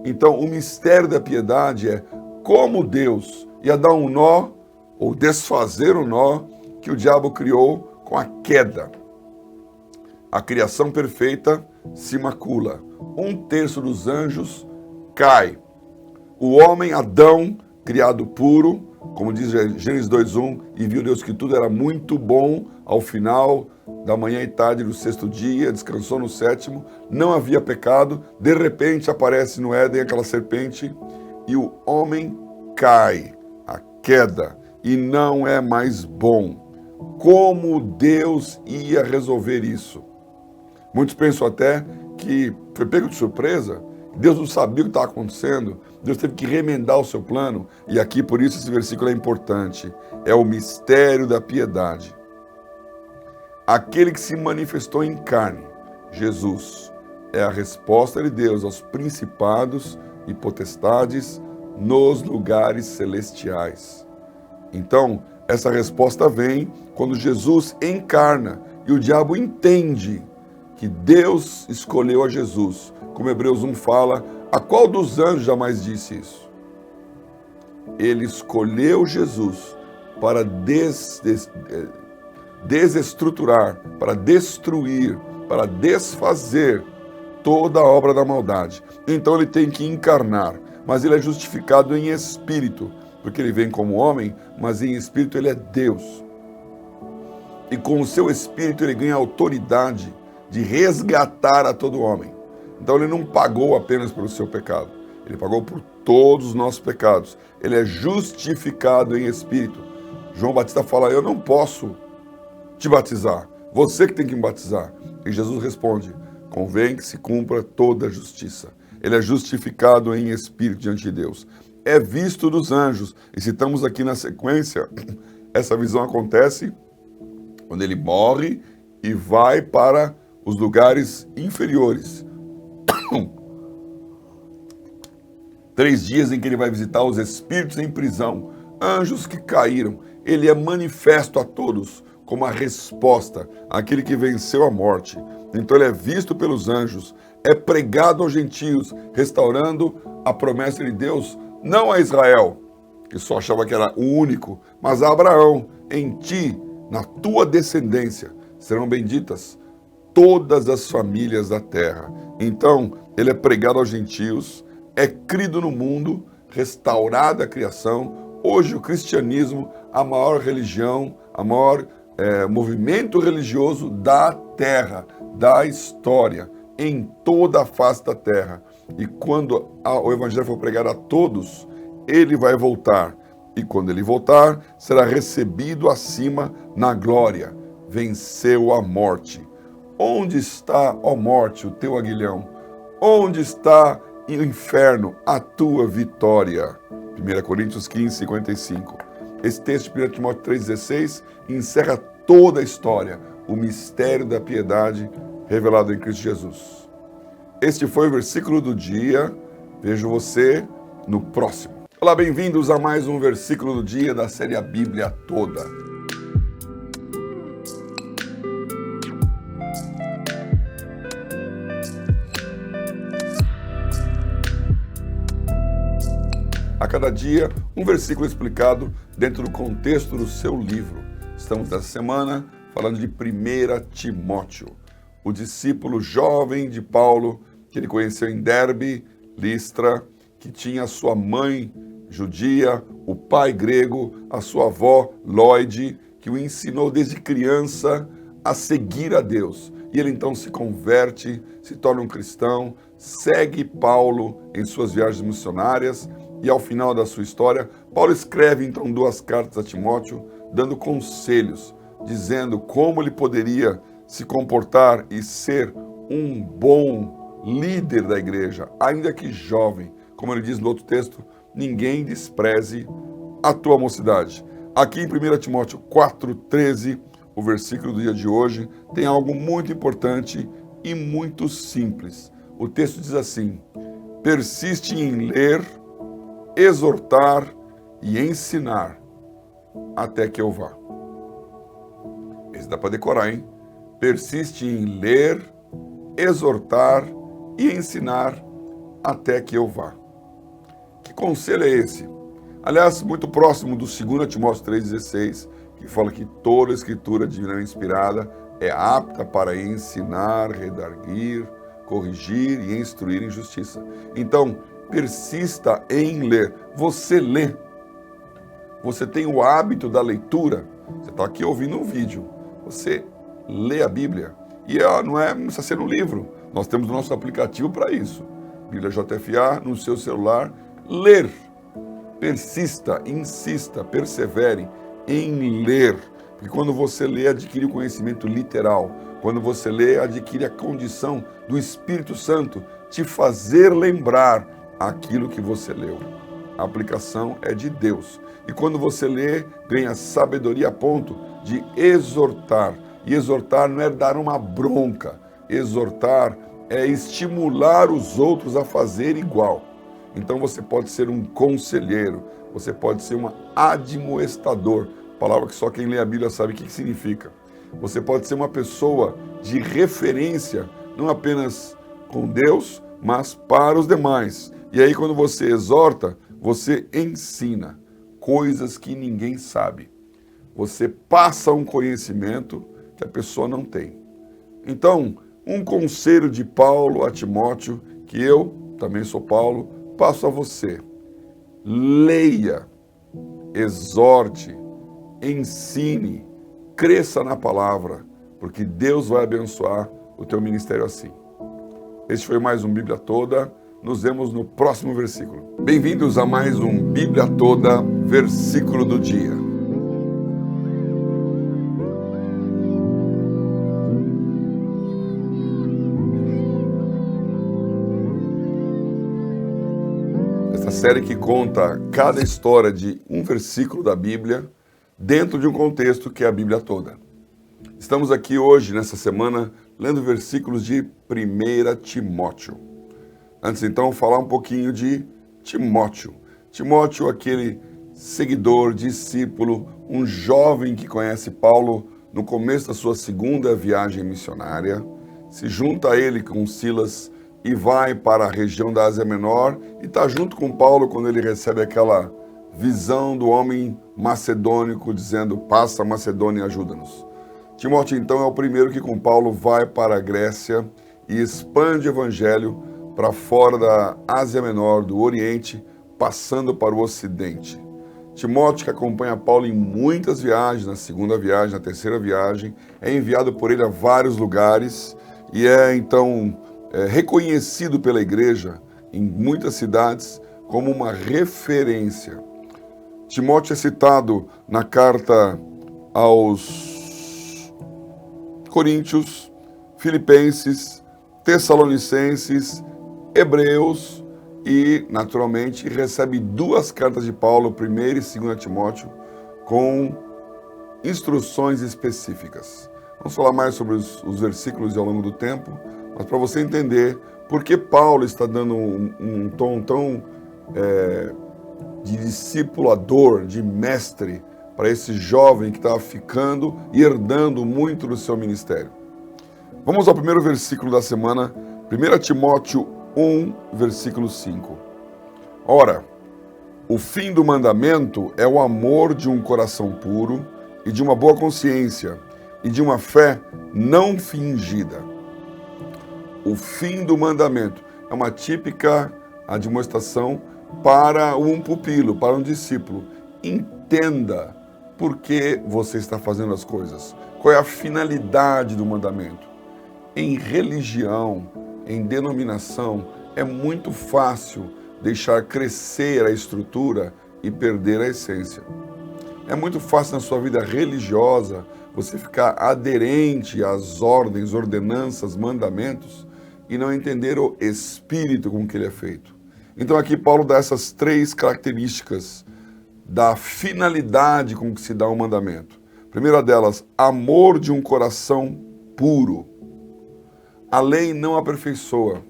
Então, o mistério da piedade é como Deus ia dar um nó, ou desfazer o nó, que o diabo criou com a queda. A criação perfeita se macula. 1/3 dos anjos cai. O homem, Adão, criado puro, como diz Gênesis 2:1, e viu Deus que tudo era muito bom, ao final da manhã e tarde do 6º dia, descansou no 7º, não havia pecado, de repente aparece no Éden aquela serpente, e o homem cai, a queda, e não é mais bom. Como Deus ia resolver isso? Muitos pensam até que foi pego de surpresa, Deus não sabia o que estava acontecendo, Deus teve que remendar o seu plano, e aqui por isso esse versículo é importante, é o mistério da piedade. Aquele que se manifestou em carne, Jesus, é a resposta de Deus aos principados e potestades nos lugares celestiais. Então, essa resposta vem quando Jesus encarna e o diabo entende que Deus escolheu a Jesus. Como Hebreus 1 fala, a qual dos anjos jamais disse isso? Ele escolheu Jesus para desestruturar, para destruir, para desfazer toda a obra da maldade. Então ele tem que encarnar, mas ele é justificado em espírito, porque ele vem como homem, mas em espírito ele é Deus. E com o seu espírito ele ganha autoridade de resgatar a todo homem. Então ele não pagou apenas pelo seu pecado, ele pagou por todos os nossos pecados. Ele é justificado em espírito. João Batista fala, eu não posso te batizar, você que tem que me batizar. E Jesus responde, convém que se cumpra toda a justiça. Ele é justificado em espírito diante de Deus. É visto dos anjos. E citamos aqui na sequência, essa visão acontece quando ele morre e vai para os lugares inferiores. 3 dias em que ele vai visitar os espíritos em prisão, anjos que caíram. Ele é manifesto a todos como a resposta àquele que venceu a morte. Então ele é visto pelos anjos, é pregado aos gentios, restaurando a promessa de Deus, não a Israel, que só achava que era o único, mas a Abraão, em ti, na tua descendência, serão benditas todas as famílias da terra. Então, ele é pregado aos gentios, é crido no mundo, restaurada a criação. Hoje o cristianismo, a maior religião, a maior movimento religioso da terra, da história, em toda a face da terra. E quando o evangelho for pregado a todos, ele vai voltar. E quando ele voltar, será recebido acima na glória. Venceu a morte. Onde está, ó morte, o teu aguilhão? Onde está o inferno, a tua vitória? 1 Coríntios 15, 55. Esse texto de 1 Timóteo 3,16 encerra toda a história, o mistério da piedade revelado em Cristo Jesus. Este foi o versículo do dia. Vejo você no próximo. Olá, bem-vindos a mais um versículo do dia da série A Bíblia Toda. A cada dia, um versículo explicado dentro do contexto do seu livro. Estamos nessa semana falando de 1 Timóteo, o discípulo jovem de Paulo, que ele conheceu em Derbe, Listra, que tinha a sua mãe judia, o pai grego, a sua avó Lóide, que o ensinou desde criança a seguir a Deus. E ele então se converte, se torna um cristão, segue Paulo em suas viagens missionárias, e ao final da sua história, Paulo escreve então 2 cartas a Timóteo, dando conselhos, dizendo como ele poderia se comportar e ser um bom líder da igreja, ainda que jovem. Como ele diz no outro texto, ninguém despreze a tua mocidade. Aqui em 1 Timóteo 4,13, o versículo do dia de hoje, tem algo muito importante e muito simples. O texto diz assim, persiste em ler, exortar e ensinar até que eu vá. Esse dá para decorar, hein? Persiste em ler, exortar e ensinar até que eu vá. Que conselho é esse? Aliás, muito próximo do 2 Timóteo 3,16, que fala que toda a escritura divina inspirada é apta para ensinar, redarguir, corrigir e instruir em justiça. Então, persista em ler. Você lê. Você tem o hábito da leitura. Você está aqui ouvindo um vídeo. Você lê a Bíblia. E não precisa ser um livro. Nós temos o nosso aplicativo para isso. Bíblia JFA no seu celular. Ler. Persista, insista, persevere em ler. Porque quando você lê, adquire o conhecimento literal. Quando você lê, adquire a condição do Espírito Santo te fazer lembrar aquilo que você leu. A aplicação é de Deus. E quando você lê, ganha sabedoria a ponto de exortar. E exortar não é dar uma bronca. Exortar é estimular os outros a fazer igual. Então você pode ser um conselheiro, você pode ser um admoestador, palavra que só quem lê a Bíblia sabe o que significa. Você pode ser uma pessoa de referência, não apenas com Deus, mas para os demais. E aí quando você exorta, você ensina coisas que ninguém sabe. Você passa um conhecimento que a pessoa não tem. Então, um conselho de Paulo a Timóteo, que eu, também sou Paulo, passo a você. Leia, exorte, ensine, cresça na palavra, porque Deus vai abençoar o teu ministério assim. Este foi mais um Bíblia Toda. Nos vemos no próximo versículo. Bem-vindos a mais um Bíblia Toda, versículo do dia. Essa série que conta cada história de um versículo da Bíblia dentro de um contexto que é a Bíblia toda. Estamos aqui hoje, nessa semana, lendo versículos de 1 Timóteo. Antes, então, falar um pouquinho de Timóteo. Timóteo, aquele seguidor, discípulo, um jovem que conhece Paulo no começo da sua segunda viagem missionária, se junta a ele com Silas e vai para a região da Ásia Menor e está junto com Paulo quando ele recebe aquela visão do homem macedônico dizendo: passa a Macedônia e ajuda-nos. Timóteo, então, é o primeiro que com Paulo vai para a Grécia e expande o evangelho para fora da Ásia Menor, do Oriente, passando para o Ocidente. Timóteo, que acompanha Paulo em muitas viagens, na segunda viagem, na terceira viagem, é enviado por ele a vários lugares e é, então, reconhecido pela igreja em muitas cidades como uma referência. Timóteo é citado na carta aos Coríntios, Filipenses, Tessalonicenses, Hebreus e, naturalmente, recebe duas cartas de Paulo, 1 e 2 Timóteo, com instruções específicas. Vamos falar mais sobre os versículos ao longo do tempo, mas para você entender por que Paulo está dando um tom tão de discipulador, de mestre, para esse jovem que estava ficando e herdando muito do seu ministério. Vamos ao primeiro versículo da semana, 1 Timóteo 1, versículo 5. Ora, o fim do mandamento é o amor de um coração puro e de uma boa consciência e de uma fé não fingida. O fim do mandamento é uma típica admoestação para um pupilo, para um discípulo. Entenda por que você está fazendo as coisas. Qual é a finalidade do mandamento? Em religião, em denominação, é muito fácil deixar crescer a estrutura e perder a essência. É muito fácil na sua vida religiosa você ficar aderente às ordens, ordenanças, mandamentos e não entender o espírito com que ele é feito. Então aqui Paulo dá essas três características da finalidade com que se dá um mandamento. Primeira delas, amor de um coração puro. A lei não aperfeiçoa.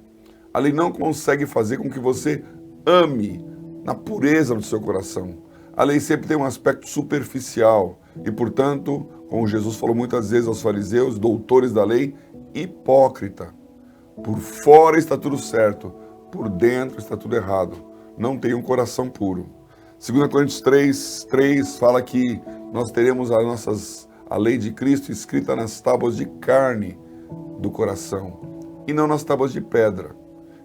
A lei não consegue fazer com que você ame na pureza do seu coração. A lei sempre tem um aspecto superficial e, portanto, como Jesus falou muitas vezes aos fariseus, doutores da lei, hipócrita. Por fora está tudo certo, por dentro está tudo errado. Não tem um coração puro. 2 Coríntios 3 fala que nós teremos a lei de Cristo escrita nas tábuas de carne do coração e não nas tábuas de pedra.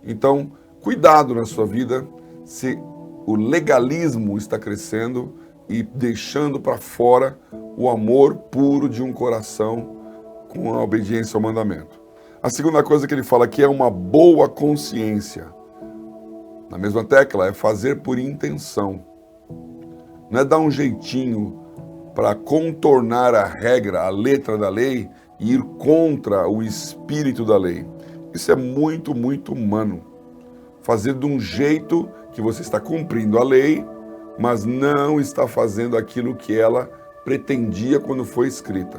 Então, cuidado na sua vida se o legalismo está crescendo e deixando para fora o amor puro de um coração com a obediência ao mandamento. A segunda coisa que ele fala aqui é uma boa consciência. Na mesma tecla, é fazer por intenção. Não é dar um jeitinho para contornar a regra, a letra da lei e ir contra o espírito da lei. Isso é muito, muito humano. Fazer de um jeito que você está cumprindo a lei, mas não está fazendo aquilo que ela pretendia quando foi escrita.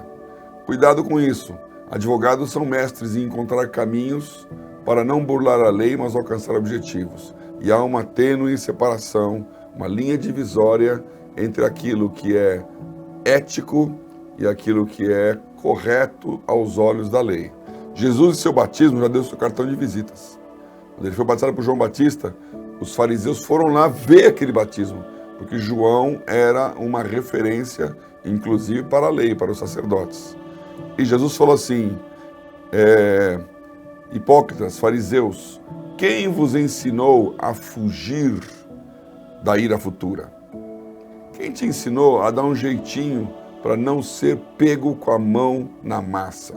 Cuidado com isso. Advogados são mestres em encontrar caminhos para não burlar a lei, mas alcançar objetivos. E há uma tênue separação, uma linha divisória entre aquilo que é ético e aquilo que é correto aos olhos da lei. Jesus, em seu batismo, já deu seu cartão de visitas. Quando ele foi batizado por João Batista, os fariseus foram lá ver aquele batismo, porque João era uma referência, inclusive, para a lei, para os sacerdotes. E Jesus falou assim, hipócritas, fariseus, quem vos ensinou a fugir da ira futura? Quem te ensinou a dar um jeitinho para não ser pego com a mão na massa?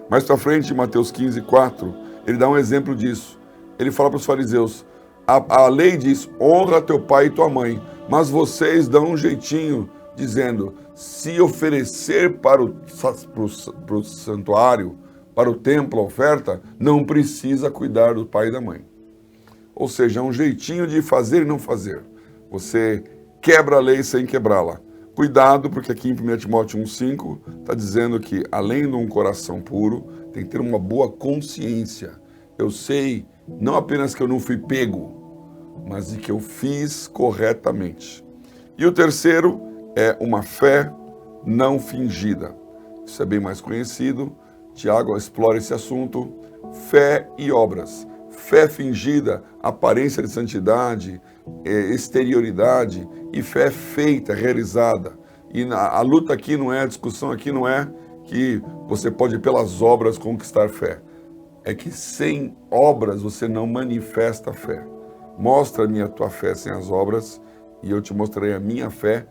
Mais para frente, em Mateus 15:4, ele dá um exemplo disso. Ele fala para os fariseus, a lei diz, honra teu pai e tua mãe, mas vocês dão um jeitinho, dizendo, se oferecer para o santuário, para o templo, a oferta, não precisa cuidar do pai e da mãe. Ou seja, é um jeitinho de fazer e não fazer. Você quebra a lei sem quebrá-la. Cuidado, porque aqui em 1 Timóteo 1,5 está dizendo que, além de um coração puro, tem que ter uma boa consciência. Eu sei, não apenas que eu não fui pego, mas de que eu fiz corretamente. E o terceiro é uma fé não fingida. Isso é bem mais conhecido. Tiago explora esse assunto. Fé e obras. Fé fingida, aparência de santidade, exterioridade, e fé feita, realizada. E a luta aqui não é, a discussão aqui não é que você pode pelas obras conquistar fé. É que sem obras você não manifesta fé. Mostra-me a tua fé sem as obras e eu te mostrarei a minha fé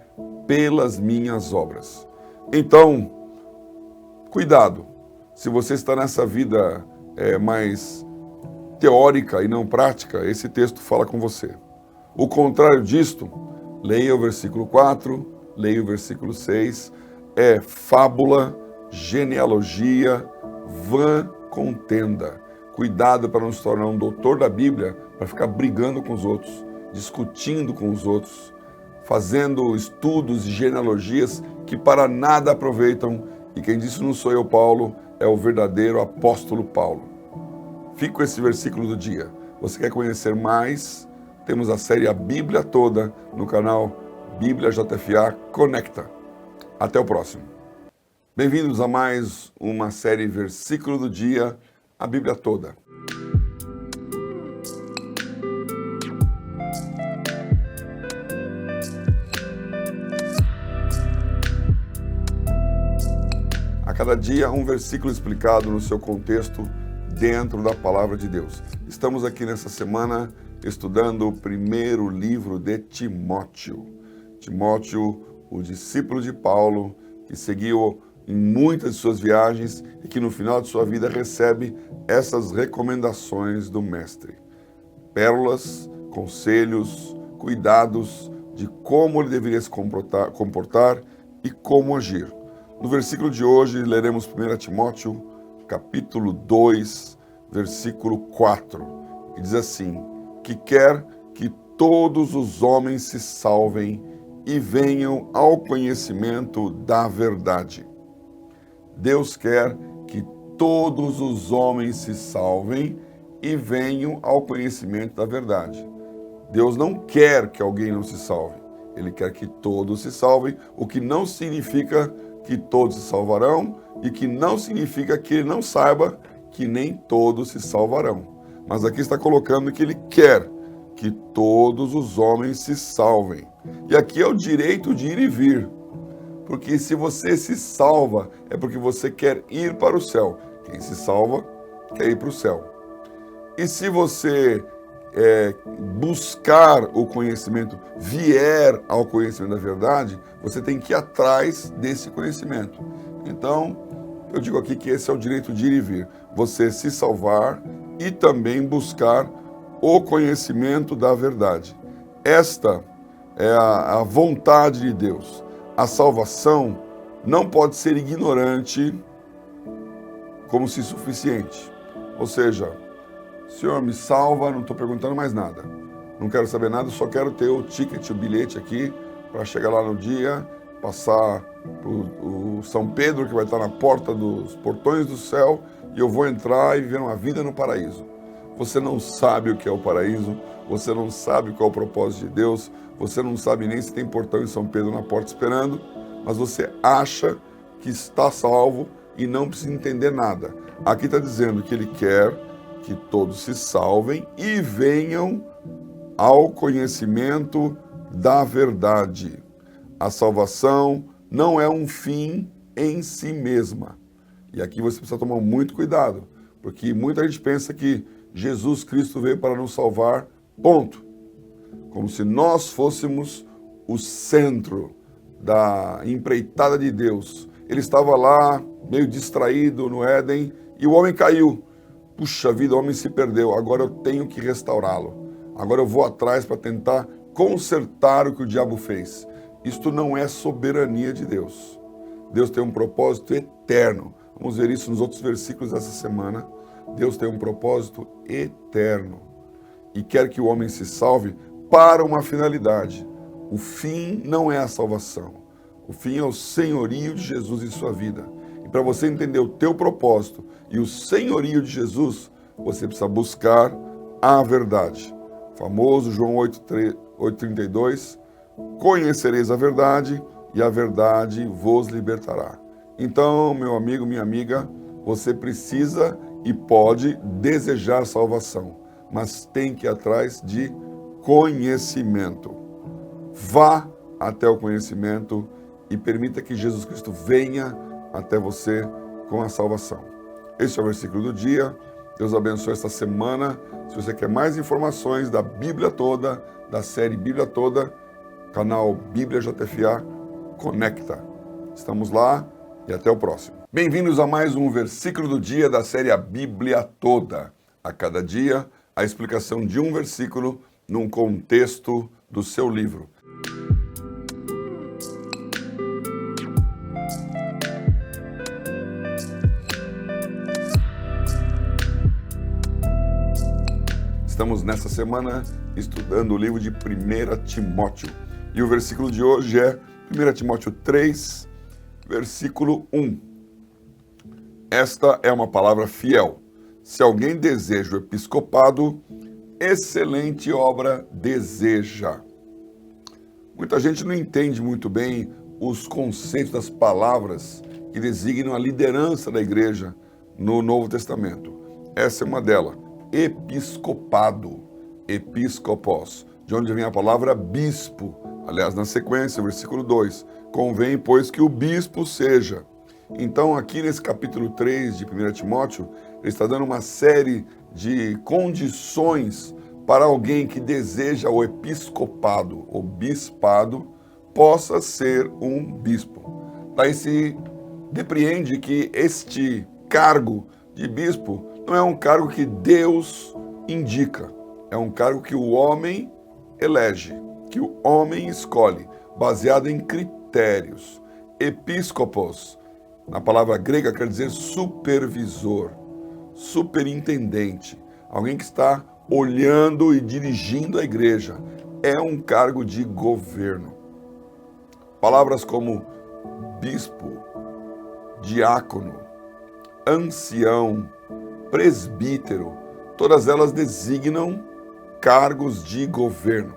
pelas minhas obras. Então, cuidado. Se você está nessa vida mais teórica e não prática, esse texto fala com você. O contrário disto, leia o versículo 4, leia o versículo 6, é fábula, genealogia, vã contenda. Cuidado para não se tornar um doutor da Bíblia, para ficar brigando com os outros, discutindo com os outros, fazendo estudos e genealogias que para nada aproveitam. E quem disse não sou eu, Paulo, é o verdadeiro apóstolo Paulo. Fique com esse versículo do dia. Você quer conhecer mais? Temos a série A Bíblia Toda no canal Bíblia JFA Conecta. Até o próximo. Bem-vindos a mais uma série Versículo do Dia, a Bíblia Toda. A cada dia um versículo explicado no seu contexto dentro da Palavra de Deus. Estamos aqui nessa semana estudando o primeiro livro de Timóteo. Timóteo, o discípulo de Paulo, que seguiu em muitas de suas viagens e que no final de sua vida recebe essas recomendações do mestre. Pérolas, conselhos, cuidados de como ele deveria se comportar e como agir. No versículo de hoje, leremos 1 Timóteo, capítulo 2, versículo 4, que diz assim, que quer que todos os homens se salvem e venham ao conhecimento da verdade. Deus quer que todos os homens se salvem e venham ao conhecimento da verdade. Deus não quer que alguém não se salve. Ele quer que todos se salvem, o que não significa que todos se salvarão e que não significa que ele não saiba que nem todos se salvarão. Mas aqui está colocando que ele quer que todos os homens se salvem. E aqui é o direito de ir e vir. Porque se você se salva, é porque você quer ir para o céu. Quem se salva, quer ir para o céu. E se você buscar o conhecimento, vier ao conhecimento da verdade, você tem que ir atrás desse conhecimento. Então, eu digo aqui que esse é o direito de ir e vir. Você se salvar e também buscar o conhecimento da verdade. Esta é a vontade de Deus. a salvação não pode ser ignorante como se suficiente. Ou seja, Senhor, me salva, não estou perguntando mais nada. Não quero saber nada, só quero ter o ticket, o bilhete aqui, para chegar lá no dia, passar o São Pedro, que vai estar na porta dos portões do céu, e eu vou entrar e viver uma vida no paraíso. Você não sabe o que é o paraíso, você não sabe qual é o propósito de Deus, você não sabe nem se tem portão em São Pedro na porta esperando, mas você acha que está salvo e não precisa entender nada. Aqui está dizendo que Ele quer que todos se salvem e venham ao conhecimento da verdade. A salvação não é um fim em si mesma. E aqui você precisa tomar muito cuidado, porque muita gente pensa que Jesus Cristo veio para nos salvar, ponto. Como se nós fôssemos o centro da empreitada de Deus. Ele estava lá, meio distraído no Éden, e o homem caiu. Puxa vida, o homem se perdeu, agora eu tenho que restaurá-lo. Agora eu vou atrás para tentar consertar o que o diabo fez. Isto não é soberania de Deus. Deus tem um propósito eterno. Vamos ver isso nos outros versículos dessa semana. Deus tem um propósito eterno e quer que o homem se salve para uma finalidade. O fim não é a salvação. O fim é o senhorio de Jesus em sua vida. E para você entender o teu propósito e o senhorio de Jesus, você precisa buscar a verdade. Famoso João 8,32, conhecereis a verdade e a verdade vos libertará. Então, meu amigo, minha amiga, você precisa e pode desejar salvação, mas tem que ir atrás de conhecimento. Vá até o conhecimento e permita que Jesus Cristo venha até você com a salvação. Este é o versículo do dia. Deus abençoe esta semana. Se você quer mais informações da Bíblia toda, da série Bíblia toda, canal Bíblia JFA, conecta. Estamos lá e até o próximo. Bem-vindos a mais um versículo do dia da série A Bíblia Toda. A cada dia, a explicação de um versículo num contexto do seu livro. Estamos nessa semana estudando o livro de 1 Timóteo. E o versículo de hoje é 1 Timóteo 3, versículo 1. Esta é uma palavra fiel. Se alguém deseja o episcopado, excelente obra deseja. Muita gente não entende muito bem os conceitos das palavras que designam a liderança da igreja no Novo Testamento. Essa é uma delas. Episcopado, episcopos, de onde vem a palavra bispo. Aliás, na sequência, versículo 2, convém, pois, que o bispo seja. Então, aqui nesse capítulo 3 de 1 Timóteo, ele está dando uma série de condições para alguém que deseja o episcopado, o bispado, possa ser um bispo. Daí se depreende que este cargo de bispo não é um cargo que Deus indica, é um cargo que o homem elege, que o homem escolhe, baseado em critérios. Episcopos, na palavra grega, quer dizer supervisor, superintendente, alguém que está olhando e dirigindo a igreja. É um cargo de governo. Palavras como bispo, diácono, ancião, presbítero, todas elas designam cargos de governo.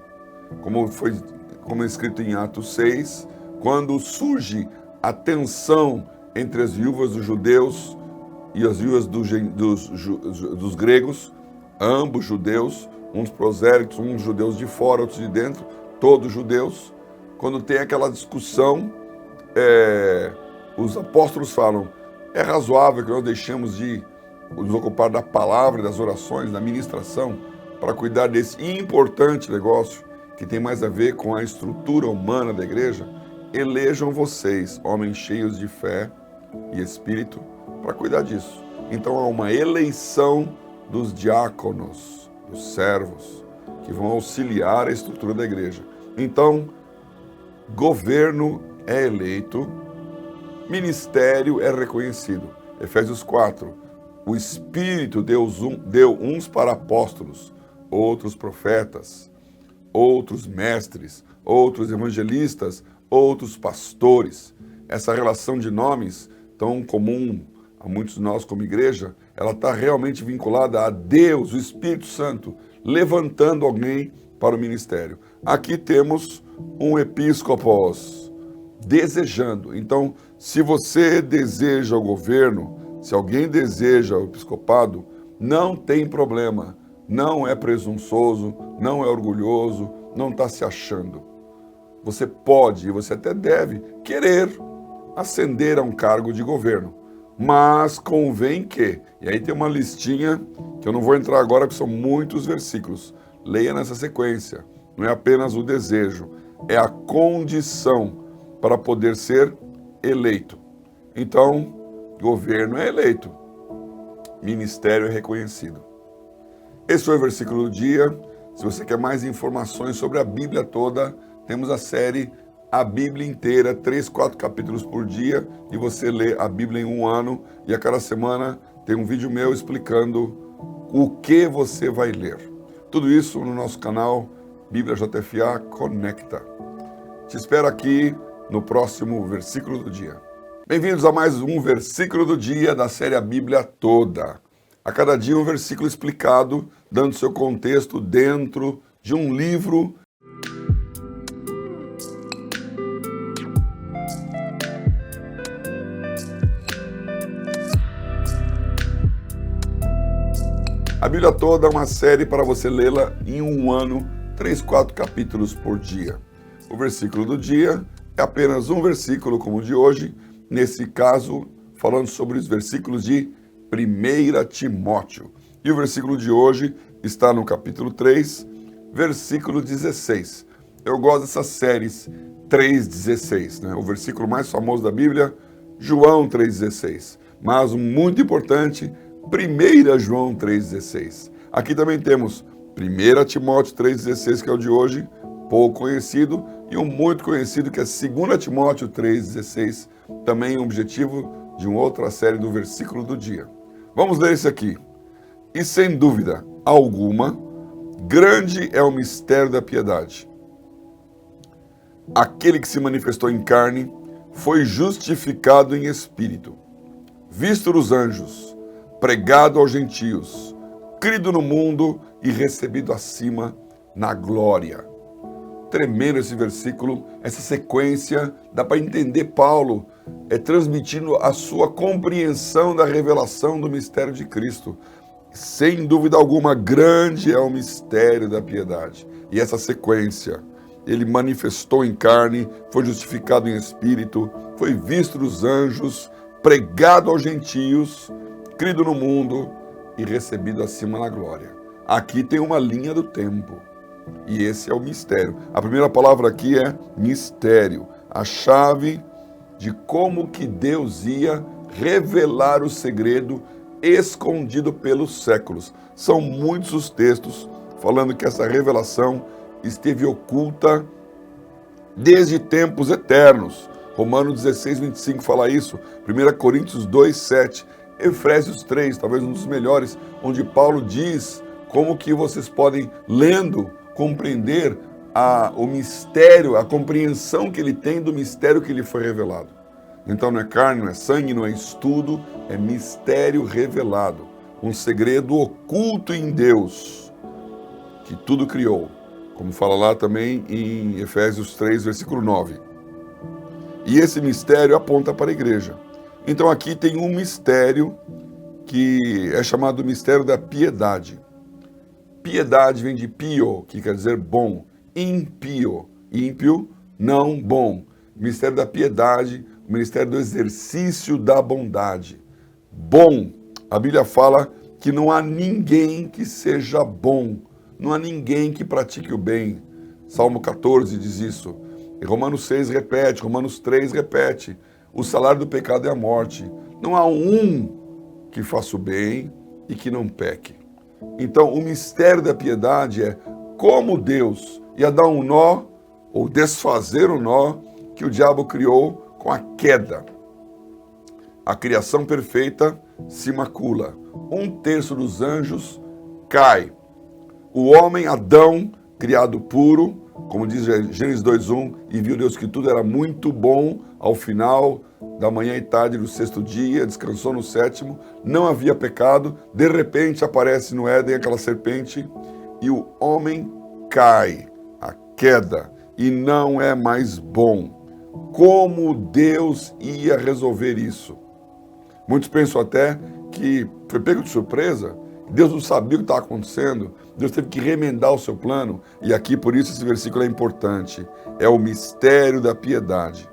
Como é escrito em Atos 6, quando surge a tensão entre as viúvas dos judeus e as viúvas dos gregos, ambos judeus, uns prosélitos, uns judeus de fora, outros de dentro, todos judeus. Quando tem aquela discussão, os apóstolos falam, é razoável que nós deixemos de nos ocupar da palavra, das orações, da ministração, para cuidar desse importante negócio que tem mais a ver com a estrutura humana da igreja. Elejam vocês, homens cheios de fé e espírito, para cuidar disso. Então há uma eleição dos diáconos, dos servos, que vão auxiliar a estrutura da igreja. Então, governo é eleito, ministério é reconhecido. Efésios 4, o Espírito deu uns para apóstolos, outros profetas, outros mestres, outros evangelistas, outros pastores. Essa relação de nomes, tão comum a muitos de nós como igreja, ela está realmente vinculada a Deus, o Espírito Santo, levantando alguém para o ministério. Aqui temos um episcopos, desejando. Então, se você deseja o governo, se alguém deseja o episcopado, não tem problema. Não é presunçoso, não é orgulhoso, não está se achando. Você pode, e você até deve, querer ascender a um cargo de governo. Mas convém que, e aí tem uma listinha, que eu não vou entrar agora, que são muitos versículos. Leia nessa sequência. Não é apenas o desejo, é a condição para poder ser eleito. Então, governo é eleito, ministério é reconhecido. Esse foi o versículo do dia. Se você quer mais informações sobre a Bíblia toda, temos a série A Bíblia Inteira, 3, 4 capítulos por dia, e você lê a Bíblia em um ano, e a cada semana tem um vídeo meu explicando o que você vai ler. Tudo isso no nosso canal Bíblia JFA Conecta. Te espero aqui no próximo versículo do dia. Bem-vindos a mais um versículo do dia da série A Bíblia Toda. A cada dia um versículo explicado, dando seu contexto dentro de um livro. A Bíblia Toda é uma série para você lê-la em um ano, 3, 4 capítulos por dia. O versículo do dia é apenas um versículo como o de hoje, nesse caso, falando sobre os versículos de 1 Timóteo. E o versículo de hoje está no capítulo 3, versículo 16. Eu gosto dessas séries 3,16, né? O versículo mais famoso da Bíblia, João 3,16. Mas um muito importante, 1 João 3,16. Aqui também temos 1 Timóteo 3,16, que é o de hoje, pouco conhecido, e um muito conhecido, que é 2 Timóteo 3,16, também um objetivo de uma outra série do versículo do dia. Vamos ler esse aqui. E sem dúvida alguma, grande é o mistério da piedade. Aquele que se manifestou em carne foi justificado em espírito, visto dos anjos, pregado aos gentios, crido no mundo e recebido acima na glória. Tremendo esse versículo, essa sequência, dá para entender Paulo transmitindo a sua compreensão da revelação do mistério de Cristo. Sem dúvida alguma, grande é o mistério da piedade. E essa sequência, ele manifestou em carne, foi justificado em espírito, foi visto dos anjos, pregado aos gentios, crido no mundo e recebido acima na glória. Aqui tem uma linha do tempo. E esse é o mistério. A primeira palavra aqui é mistério. A chave de como que Deus ia revelar o segredo escondido pelos séculos. São muitos os textos falando que essa revelação esteve oculta desde tempos eternos. Romanos 16, 25 fala isso. 1 Coríntios 2, 7. Efésios 3, talvez um dos melhores, onde Paulo diz como que vocês podem, lendo, compreender o mistério, a compreensão que ele tem do mistério que lhe foi revelado. Então não é carne, não é sangue, não é estudo, é mistério revelado. Um segredo oculto em Deus, que tudo criou. Como fala lá também em Efésios 3, versículo 9. E esse mistério aponta para a igreja. Então aqui tem um mistério que é chamado mistério da piedade. Piedade vem de pio, que quer dizer bom. Impio, ímpio, não bom. Mistério da piedade, o ministério do exercício da bondade. Bom, a Bíblia fala que não há ninguém que seja bom, não há ninguém que pratique o bem. Salmo 14 diz isso. E Romanos 6 repete, Romanos 3 repete. O salário do pecado é a morte. Não há um que faça o bem e que não peque. Então, o mistério da piedade é como Deus ia dar um nó, ou desfazer o nó, que o diabo criou com a queda. A criação perfeita se macula. 1/3 dos anjos cai. O homem, Adão, criado puro, como diz Gênesis 2:1, e viu Deus que tudo era muito bom, ao final da manhã e tarde do 6º dia, descansou no 7º, não havia pecado, de repente aparece no Éden aquela serpente, e o homem cai, a queda, e não é mais bom. Como Deus ia resolver isso? Muitos pensam até que foi pego de surpresa, Deus não sabia o que estava acontecendo, Deus teve que remendar o seu plano, e aqui por isso esse versículo é importante, é o mistério da piedade.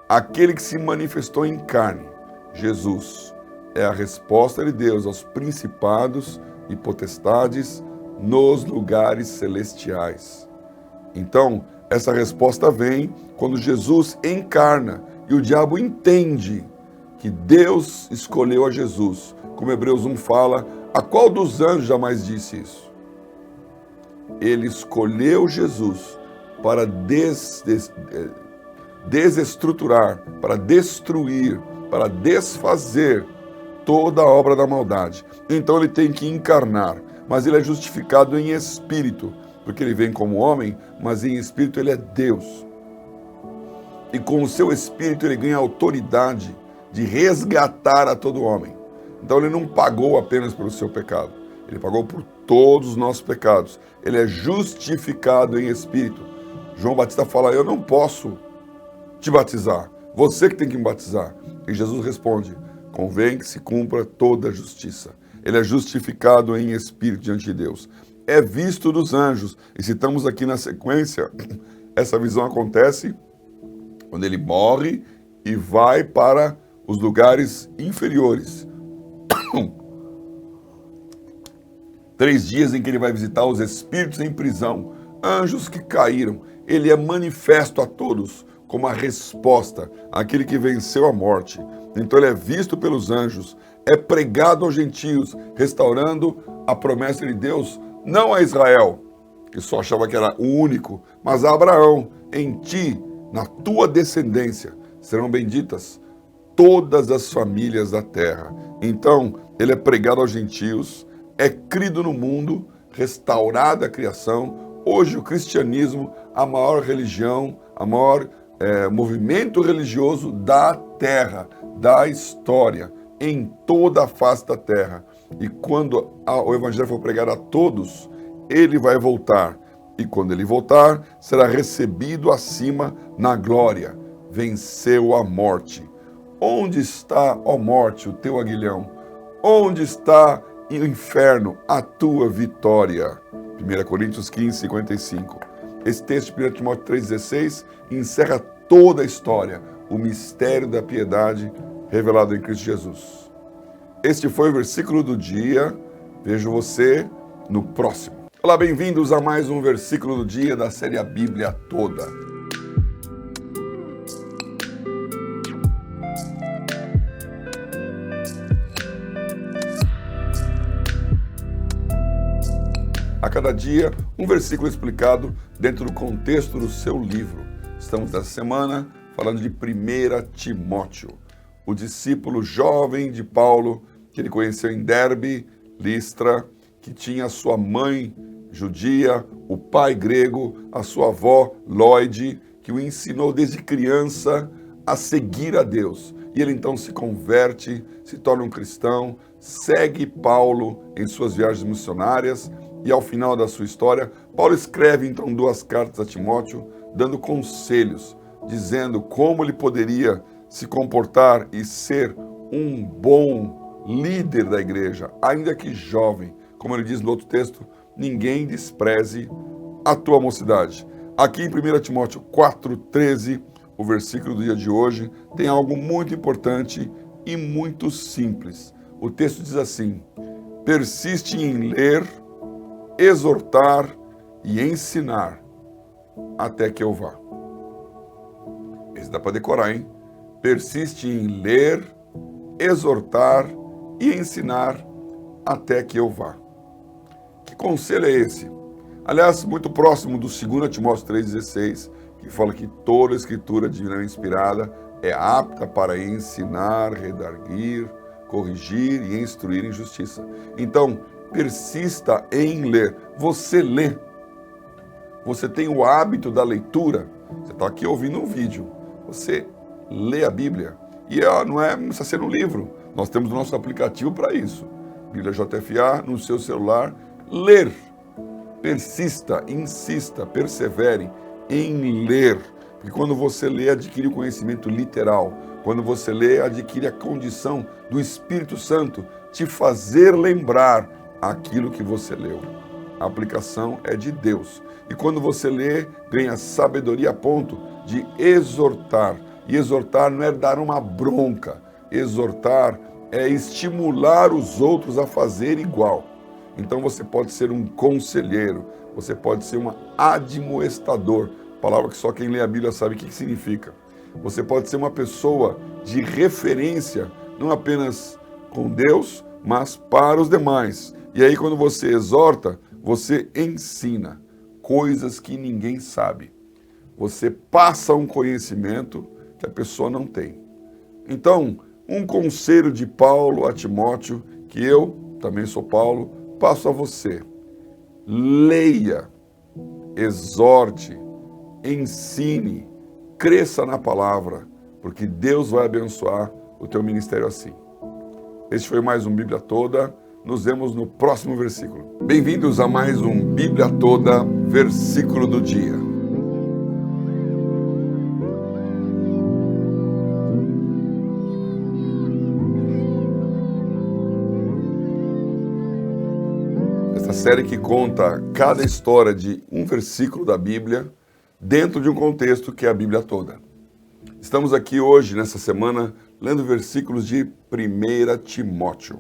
Aquele que se manifestou em carne, Jesus, é a resposta de Deus aos principados e potestades nos lugares celestiais. Então, essa resposta vem quando Jesus encarna e o diabo entende que Deus escolheu a Jesus. Como Hebreus 1 fala, a qual dos anjos jamais disse isso? Ele escolheu Jesus para desestruturar, para destruir, para desfazer toda a obra da maldade. Então ele tem que encarnar, mas ele é justificado em espírito, porque ele vem como homem, mas em espírito ele é Deus. E com o seu espírito ele ganha autoridade de resgatar a todo homem. Então ele não pagou apenas pelo seu pecado, ele pagou por todos os nossos pecados. Ele é justificado em espírito. João Batista fala, eu não posso te batizar, você que tem que me batizar. E Jesus responde, convém que se cumpra toda a justiça. Ele é justificado em espírito diante de Deus. É visto dos anjos. E citamos aqui na sequência, essa visão acontece quando ele morre e vai para os lugares inferiores. 3 dias em que ele vai visitar os espíritos em prisão, anjos que caíram. Ele é manifesto a todos como a resposta àquele que venceu a morte. Então ele é visto pelos anjos, é pregado aos gentios, restaurando a promessa de Deus, não a Israel, que só achava que era o único, mas a Abraão, em ti, na tua descendência, serão benditas todas as famílias da terra. Então, ele é pregado aos gentios, é crido no mundo, restaurada a criação. Hoje o cristianismo, a maior religião, a maior movimento religioso da terra, da história, em toda a face da terra. E quando o evangelho for pregado a todos, ele vai voltar. E quando ele voltar, será recebido acima na glória. Venceu a morte. Onde está, ó morte, o teu aguilhão? Onde está o inferno, a tua vitória? 1 Coríntios 15, 55. Esse texto de 1 Timóteo 3,16 encerra toda a história, o mistério da piedade revelado em Cristo Jesus. Este foi o versículo do dia. Vejo você no próximo. Olá, bem-vindos a mais um versículo do dia da série A Bíblia Toda. A cada dia, um versículo explicado dentro do contexto do seu livro. Estamos nessa semana falando de 1 Timóteo, o discípulo jovem de Paulo, que ele conheceu em Derbe, Listra, que tinha a sua mãe judia, o pai grego, a sua avó Lóide, que o ensinou desde criança a seguir a Deus. E ele então se converte, se torna um cristão, segue Paulo em suas viagens missionárias, e ao final da sua história, Paulo escreve então 2 cartas a Timóteo, dando conselhos, dizendo como ele poderia se comportar e ser um bom líder da igreja, ainda que jovem. Como ele diz no outro texto, ninguém despreze a tua mocidade. Aqui em 1 Timóteo 4,13, o versículo do dia de hoje, tem algo muito importante e muito simples. O texto diz assim, persiste em ler, exortar e ensinar até que eu vá. Esse dá para decorar, hein? Persiste em ler, exortar e ensinar até que eu vá. Que conselho é esse? Aliás, muito próximo do 2 Timóteo 3,16, que fala que toda a escritura divinamente inspirada é apta para ensinar, redarguir, corrigir e instruir em justiça. Então, persista em ler. Você lê. Você tem o hábito da leitura. Você está aqui ouvindo um vídeo. Você lê a Bíblia. E não precisa ser um livro. Nós temos o nosso aplicativo para isso. Bíblia JFA no seu celular. Ler. Persista, insista, persevere em ler. Porque quando você lê, adquire o conhecimento literal. Quando você lê, adquire a condição do Espírito Santo te fazer lembrar aquilo que você leu. A aplicação é de Deus. E quando você lê, ganha sabedoria a ponto de exortar. E exortar não é dar uma bronca. Exortar é estimular os outros a fazer igual. Então você pode ser um conselheiro, você pode ser um admoestador, palavra que só quem lê a Bíblia sabe o que significa. Você pode ser uma pessoa de referência, não apenas com Deus, mas para os demais. E aí quando você exorta, você ensina coisas que ninguém sabe. Você passa um conhecimento que a pessoa não tem. Então, um conselho de Paulo a Timóteo, que eu, também sou Paulo, passo a você. Leia, exorte, ensine, cresça na palavra, porque Deus vai abençoar o teu ministério assim. Este foi mais um Bíblia Toda. Nos vemos no próximo versículo. Bem-vindos a mais um Bíblia Toda, versículo do dia. Essa série que conta cada história de um versículo da Bíblia dentro de um contexto que é a Bíblia toda. Estamos aqui hoje, nessa semana, lendo versículos de 1 Timóteo.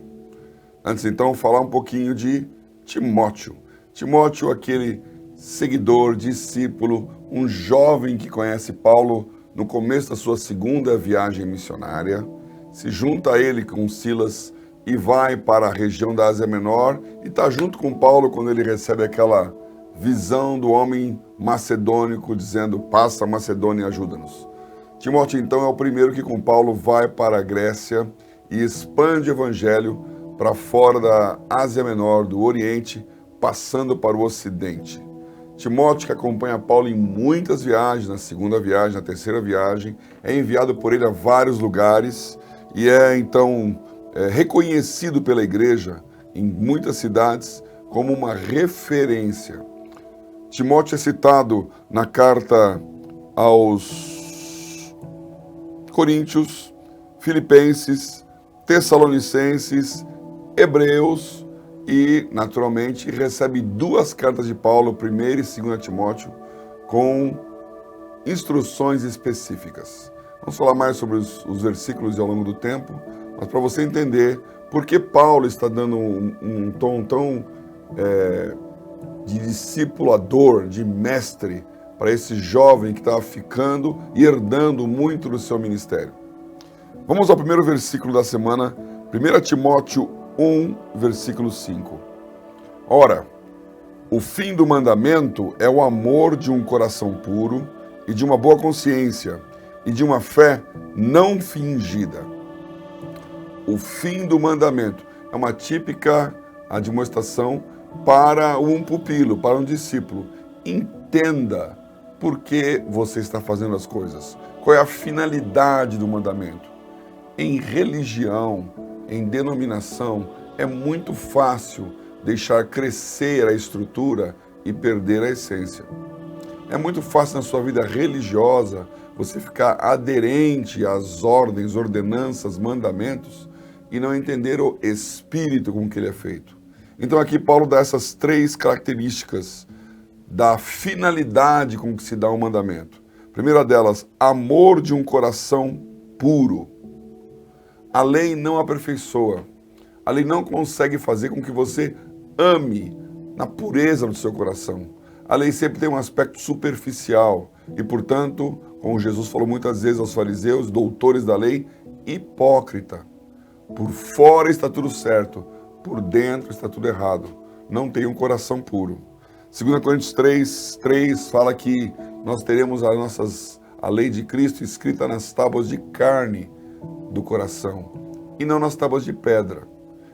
Antes, então, falar um pouquinho de Timóteo. Timóteo, aquele seguidor, discípulo, um jovem que conhece Paulo no começo da sua segunda viagem missionária, se junta a ele com Silas e vai para a região da Ásia Menor e está junto com Paulo quando ele recebe aquela visão do homem macedônico dizendo: passa a Macedônia e ajuda-nos. Timóteo, então, é o primeiro que com Paulo vai para a Grécia e expande o evangelho para fora da Ásia Menor, do Oriente, passando para o Ocidente. Timóteo, que acompanha Paulo em muitas viagens, na segunda viagem, na terceira viagem, é enviado por ele a vários lugares e é, então, reconhecido pela igreja em muitas cidades como uma referência. Timóteo é citado na carta aos Coríntios, Filipenses, Tessalonicenses, Hebreus e, naturalmente, recebe duas cartas de Paulo, 1 e 2 Timóteo, com instruções específicas. Vamos falar mais sobre os versículos ao longo do tempo, mas para você entender por que Paulo está dando um tom tão de discipulador, de mestre, para esse jovem que estava ficando e herdando muito do seu ministério. Vamos ao primeiro versículo da semana, 1 Timóteo 1, versículo 5. Ora, o fim do mandamento é o amor de um coração puro e de uma boa consciência e de uma fé não fingida. O fim do mandamento é uma típica admoestação para um pupilo, para um discípulo. Entenda por que você está fazendo as coisas. Qual é a finalidade do mandamento? Em religião, em denominação, é muito fácil deixar crescer a estrutura e perder a essência. É muito fácil na sua vida religiosa você ficar aderente às ordens, ordenanças, mandamentos e não entender o espírito com que ele é feito. Então aqui Paulo dá essas três características da finalidade com que se dá um mandamento. Primeira delas, amor de um coração puro. A lei não aperfeiçoa. A lei não consegue fazer com que você ame na pureza do seu coração. A lei sempre tem um aspecto superficial e, portanto, como Jesus falou muitas vezes aos fariseus, doutores da lei, hipócrita. Por fora está tudo certo, por dentro está tudo errado. Não tem um coração puro. 2 Coríntios 3 fala que nós teremos a lei de Cristo escrita nas tábuas de carne do coração e não nas tábuas de pedra.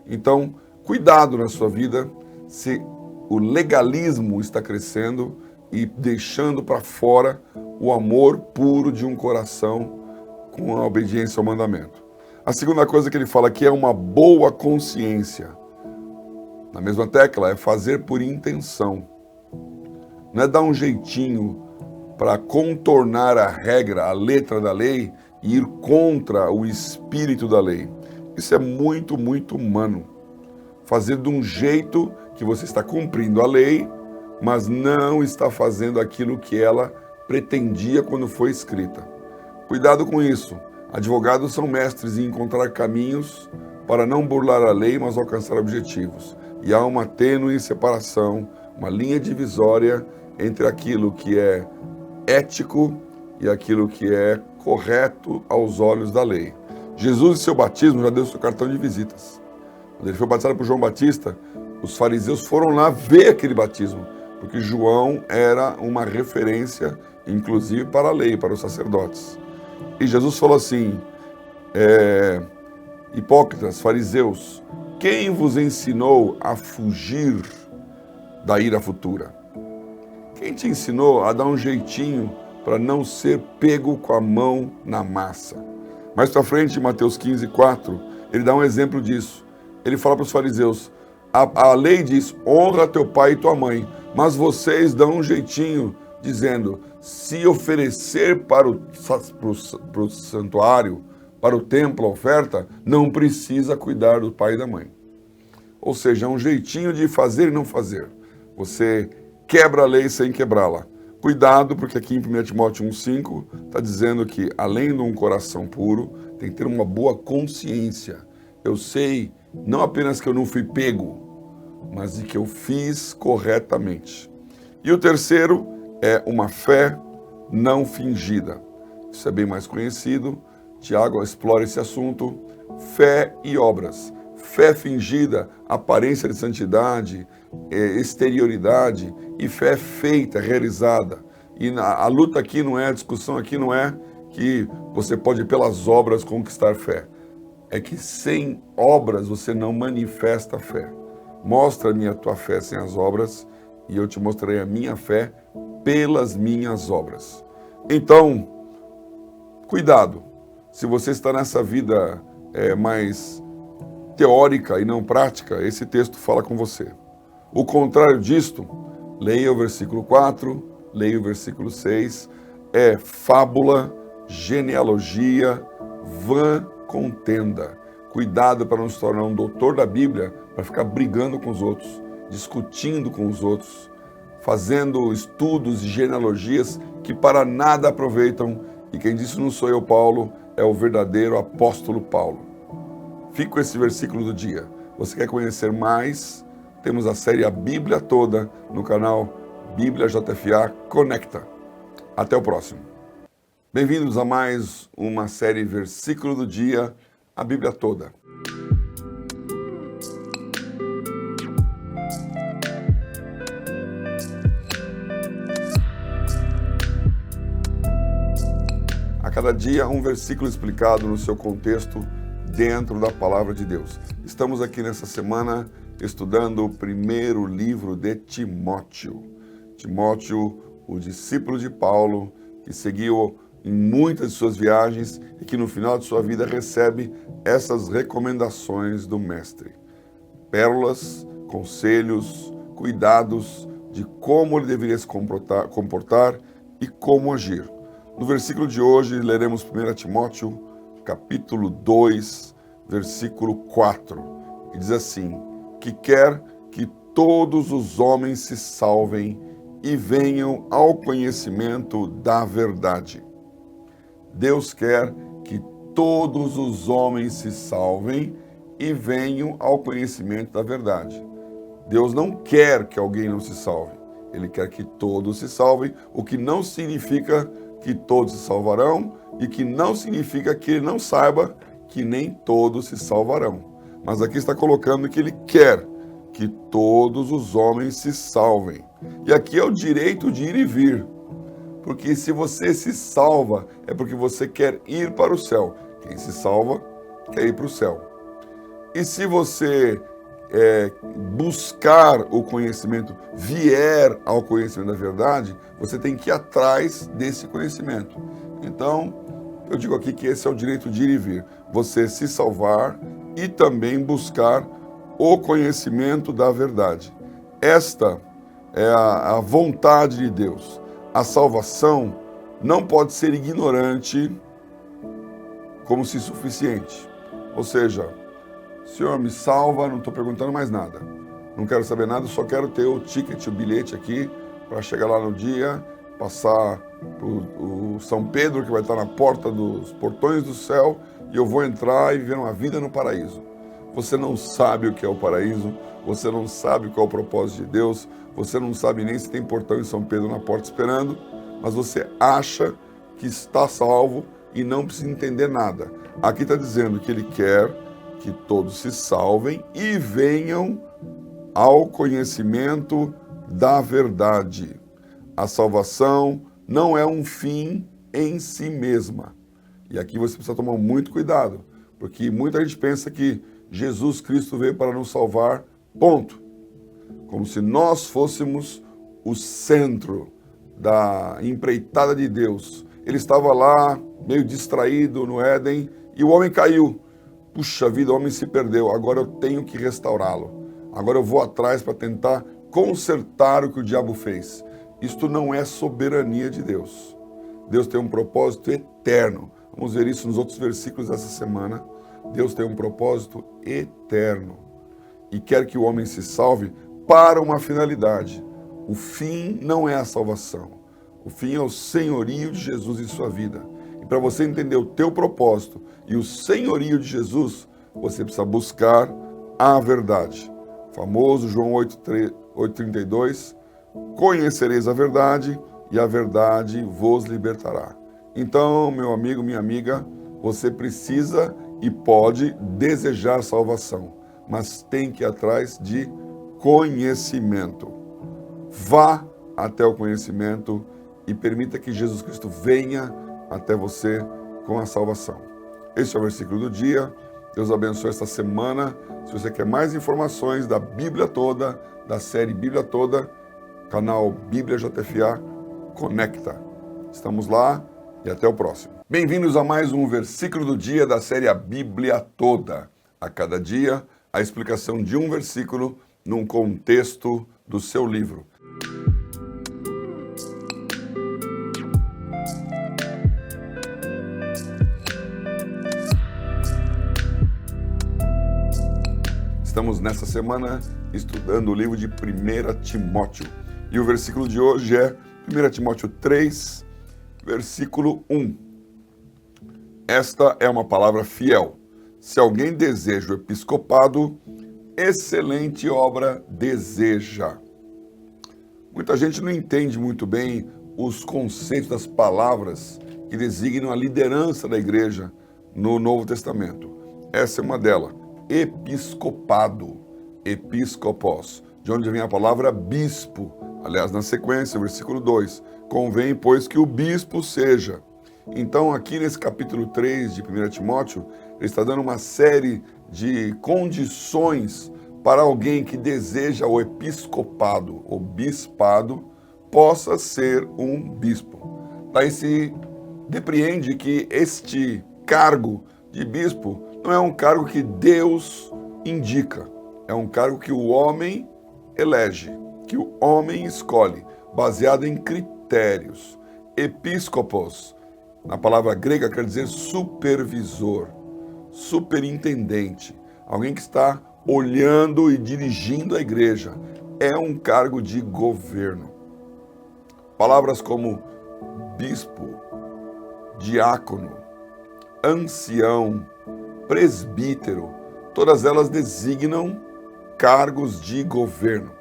Então, cuidado na sua vida se o legalismo está crescendo e deixando para fora o amor puro de um coração com a obediência ao mandamento. A segunda coisa que ele fala aqui é uma boa consciência. Na mesma tecla, é fazer por intenção. Não é dar um jeitinho para contornar a regra, a letra da lei e ir contra o espírito da lei. Isso é muito, muito humano. Fazer de um jeito que você está cumprindo a lei, mas não está fazendo aquilo que ela pretendia quando foi escrita. Cuidado com isso. Advogados são mestres em encontrar caminhos para não burlar a lei, mas alcançar objetivos. E há uma tênue separação, uma linha divisória entre aquilo que é ético e aquilo que é correto aos olhos da lei. Jesus, em seu batismo, já deu seu cartão de visitas. Quando ele foi batizado por João Batista, os fariseus foram lá ver aquele batismo, porque João era uma referência, inclusive, para a lei, para os sacerdotes. E Jesus falou assim, hipócritas, fariseus, quem vos ensinou a fugir da ira futura? Quem te ensinou a dar um jeitinho para não ser pego com a mão na massa? Mais para frente, em Mateus 15:4, ele dá um exemplo disso. Ele fala para os fariseus, a lei diz, honra teu pai e tua mãe, mas vocês dão um jeitinho, dizendo, se oferecer para o santuário, para o templo, a oferta, não precisa cuidar do pai e da mãe. Ou seja, é um jeitinho de fazer e não fazer. Você quebra a lei sem quebrá-la. Cuidado, porque aqui em 1 Timóteo 1,5 está dizendo que, além de um coração puro, tem que ter uma boa consciência. Eu sei, não apenas que eu não fui pego, mas de que eu fiz corretamente. E o terceiro é uma fé não fingida. Isso é bem mais conhecido. Tiago explora esse assunto. Fé e obras. Fé fingida, aparência de santidade, exterioridade, e fé feita, realizada. E a luta aqui não é, a discussão aqui não é que você pode pelas obras conquistar fé. É que sem obras você não manifesta fé. Mostra-me a tua fé sem as obras e eu te mostrarei a minha fé pelas minhas obras. Então, cuidado. Se você está nessa vida mais teórica e não prática, esse texto fala com você. O contrário disto, leia o versículo 4, leia o versículo 6, é fábula, genealogia, vã contenda. Cuidado para não se tornar um doutor da Bíblia, para ficar brigando com os outros, discutindo com os outros, fazendo estudos e genealogias que para nada aproveitam. E quem disse não sou eu, Paulo, é o verdadeiro apóstolo Paulo. Fique com esse versículo do dia. Você quer conhecer mais? Temos a série A Bíblia Toda no canal Bíblia JFA Conecta. Até o próximo. Bem-vindos a mais uma série Versículo do Dia, a Bíblia Toda. A cada dia um versículo explicado no seu contexto dentro da Palavra de Deus. Estamos aqui nessa semana estudando o primeiro livro de Timóteo. Timóteo, o discípulo de Paulo, que seguiu em muitas de suas viagens e que no final de sua vida recebe essas recomendações do mestre. Pérolas, conselhos, cuidados de como ele deveria se comportar e como agir. No versículo de hoje, leremos 1 Timóteo, capítulo 2, versículo 4, que diz assim, que quer que todos os homens se salvem e venham ao conhecimento da verdade. Deus quer que todos os homens se salvem e venham ao conhecimento da verdade. Deus não quer que alguém não se salve. Ele quer que todos se salvem, o que não significa que todos se salvarão e que não significa que ele não saiba que nem todos se salvarão. Mas aqui está colocando que ele quer que todos os homens se salvem. E aqui é o direito de ir e vir. Porque se você se salva, é porque você quer ir para o céu. Quem se salva, quer ir para o céu. E se você buscar o conhecimento, vier ao conhecimento da verdade, você tem que ir atrás desse conhecimento. Então, eu digo aqui que esse é o direito de ir e vir. Você se salvar e também buscar o conhecimento da verdade. Esta é a vontade de Deus. A salvação não pode ser ignorante como se suficiente. Ou seja, Senhor, me salva, não estou perguntando mais nada. Não quero saber nada, só quero ter o ticket, o bilhete aqui, para chegar lá no dia, passar o São Pedro, que vai estar na porta dos portões do céu, e eu vou entrar e viver uma vida no paraíso. Você não sabe o que é o paraíso, você não sabe qual é o propósito de Deus, você não sabe nem se tem portão em São Pedro na porta esperando, mas você acha que está salvo e não precisa entender nada. Aqui está dizendo que Ele quer que todos se salvem e venham ao conhecimento da verdade. A salvação não é um fim em si mesma. E aqui você precisa tomar muito cuidado, porque muita gente pensa que Jesus Cristo veio para nos salvar, ponto. Como se nós fôssemos o centro da empreitada de Deus. Ele estava lá, meio distraído no Éden, e o homem caiu. Puxa vida, o homem se perdeu, agora eu tenho que restaurá-lo. Agora eu vou atrás para tentar consertar o que o diabo fez. Isto não é soberania de Deus. Deus tem um propósito eterno. Vamos ver isso nos outros versículos dessa semana. Deus tem um propósito eterno e quer que o homem se salve para uma finalidade. O fim não é a salvação. O fim é o senhorio de Jesus em sua vida. E para você entender o teu propósito e o senhorio de Jesus, você precisa buscar a verdade. Famoso João 8,32, conhecereis a verdade e a verdade vos libertará. Então, meu amigo, minha amiga, você precisa e pode desejar salvação, mas tem que ir atrás de conhecimento. Vá até o conhecimento e permita que Jesus Cristo venha até você com a salvação. Este é o versículo do dia. Deus abençoe esta semana. Se você quer mais informações da Bíblia toda, da série Bíblia toda, canal Bíblia JFA, conecta. Estamos lá e até o próximo. Bem-vindos a mais um versículo do dia da série A Bíblia Toda. A cada dia, a explicação de um versículo num contexto do seu livro. Estamos nessa semana estudando o livro de 1 Timóteo. E o versículo de hoje é 1 Timóteo 3, versículo 1. Esta é uma palavra fiel. Se alguém deseja o episcopado, excelente obra deseja. Muita gente não entende muito bem os conceitos das palavras que designam a liderança da igreja no Novo Testamento. Essa é uma delas. Episcopado, episcopos, de onde vem a palavra bispo. Aliás, na sequência, versículo 2, convém, pois, que o bispo seja. Então, aqui nesse capítulo 3 de 1 Timóteo, ele está dando uma série de condições para alguém que deseja o episcopado, o bispado, possa ser um bispo. Daí se depreende que este cargo de bispo não é um cargo que Deus indica, é um cargo que o homem elege, que o homem escolhe, baseado em critérios. Episcopos, na palavra grega, quer dizer supervisor, superintendente, alguém que está olhando e dirigindo a igreja. É um cargo de governo. Palavras como bispo, diácono, ancião, presbítero, todas elas designam cargos de governo.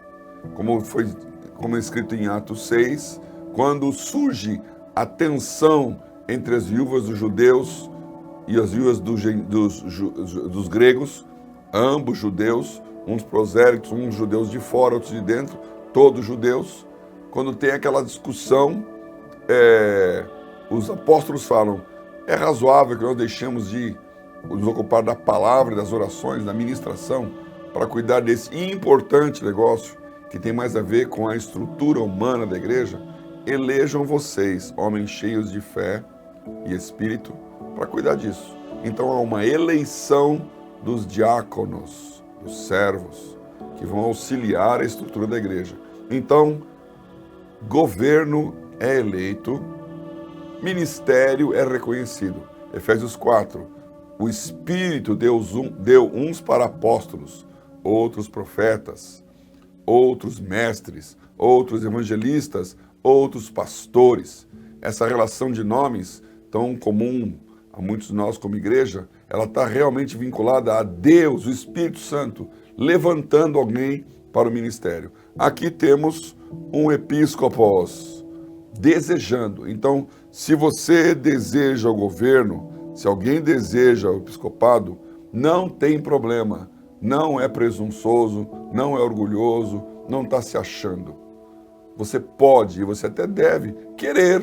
Como é escrito em Atos 6, quando surge a tensão entre as viúvas dos judeus e as viúvas dos gregos, ambos judeus, uns prosélitos, uns judeus de fora, outros de dentro, todos judeus. Quando tem aquela discussão, os apóstolos falam, é razoável que nós deixemos de nos ocupar da palavra, das orações, da ministração, para cuidar desse importante negócio que tem mais a ver com a estrutura humana da igreja? Elejam vocês, homens cheios de fé e espírito, para cuidar disso. Então há uma eleição dos diáconos, dos servos, que vão auxiliar a estrutura da igreja. Então, governo é eleito, ministério é reconhecido. Efésios 4, o Espírito deu uns para apóstolos, outros profetas, outros mestres, outros evangelistas, outros pastores. Essa relação de nomes, tão comum a muitos de nós como igreja, ela está realmente vinculada a Deus, o Espírito Santo, levantando alguém para o ministério. Aqui temos um episcopos, desejando. Então, se você deseja o governo, se alguém deseja o episcopado, não tem problema, não é presunçoso, não é orgulhoso, não está se achando. Você pode, e você até deve, querer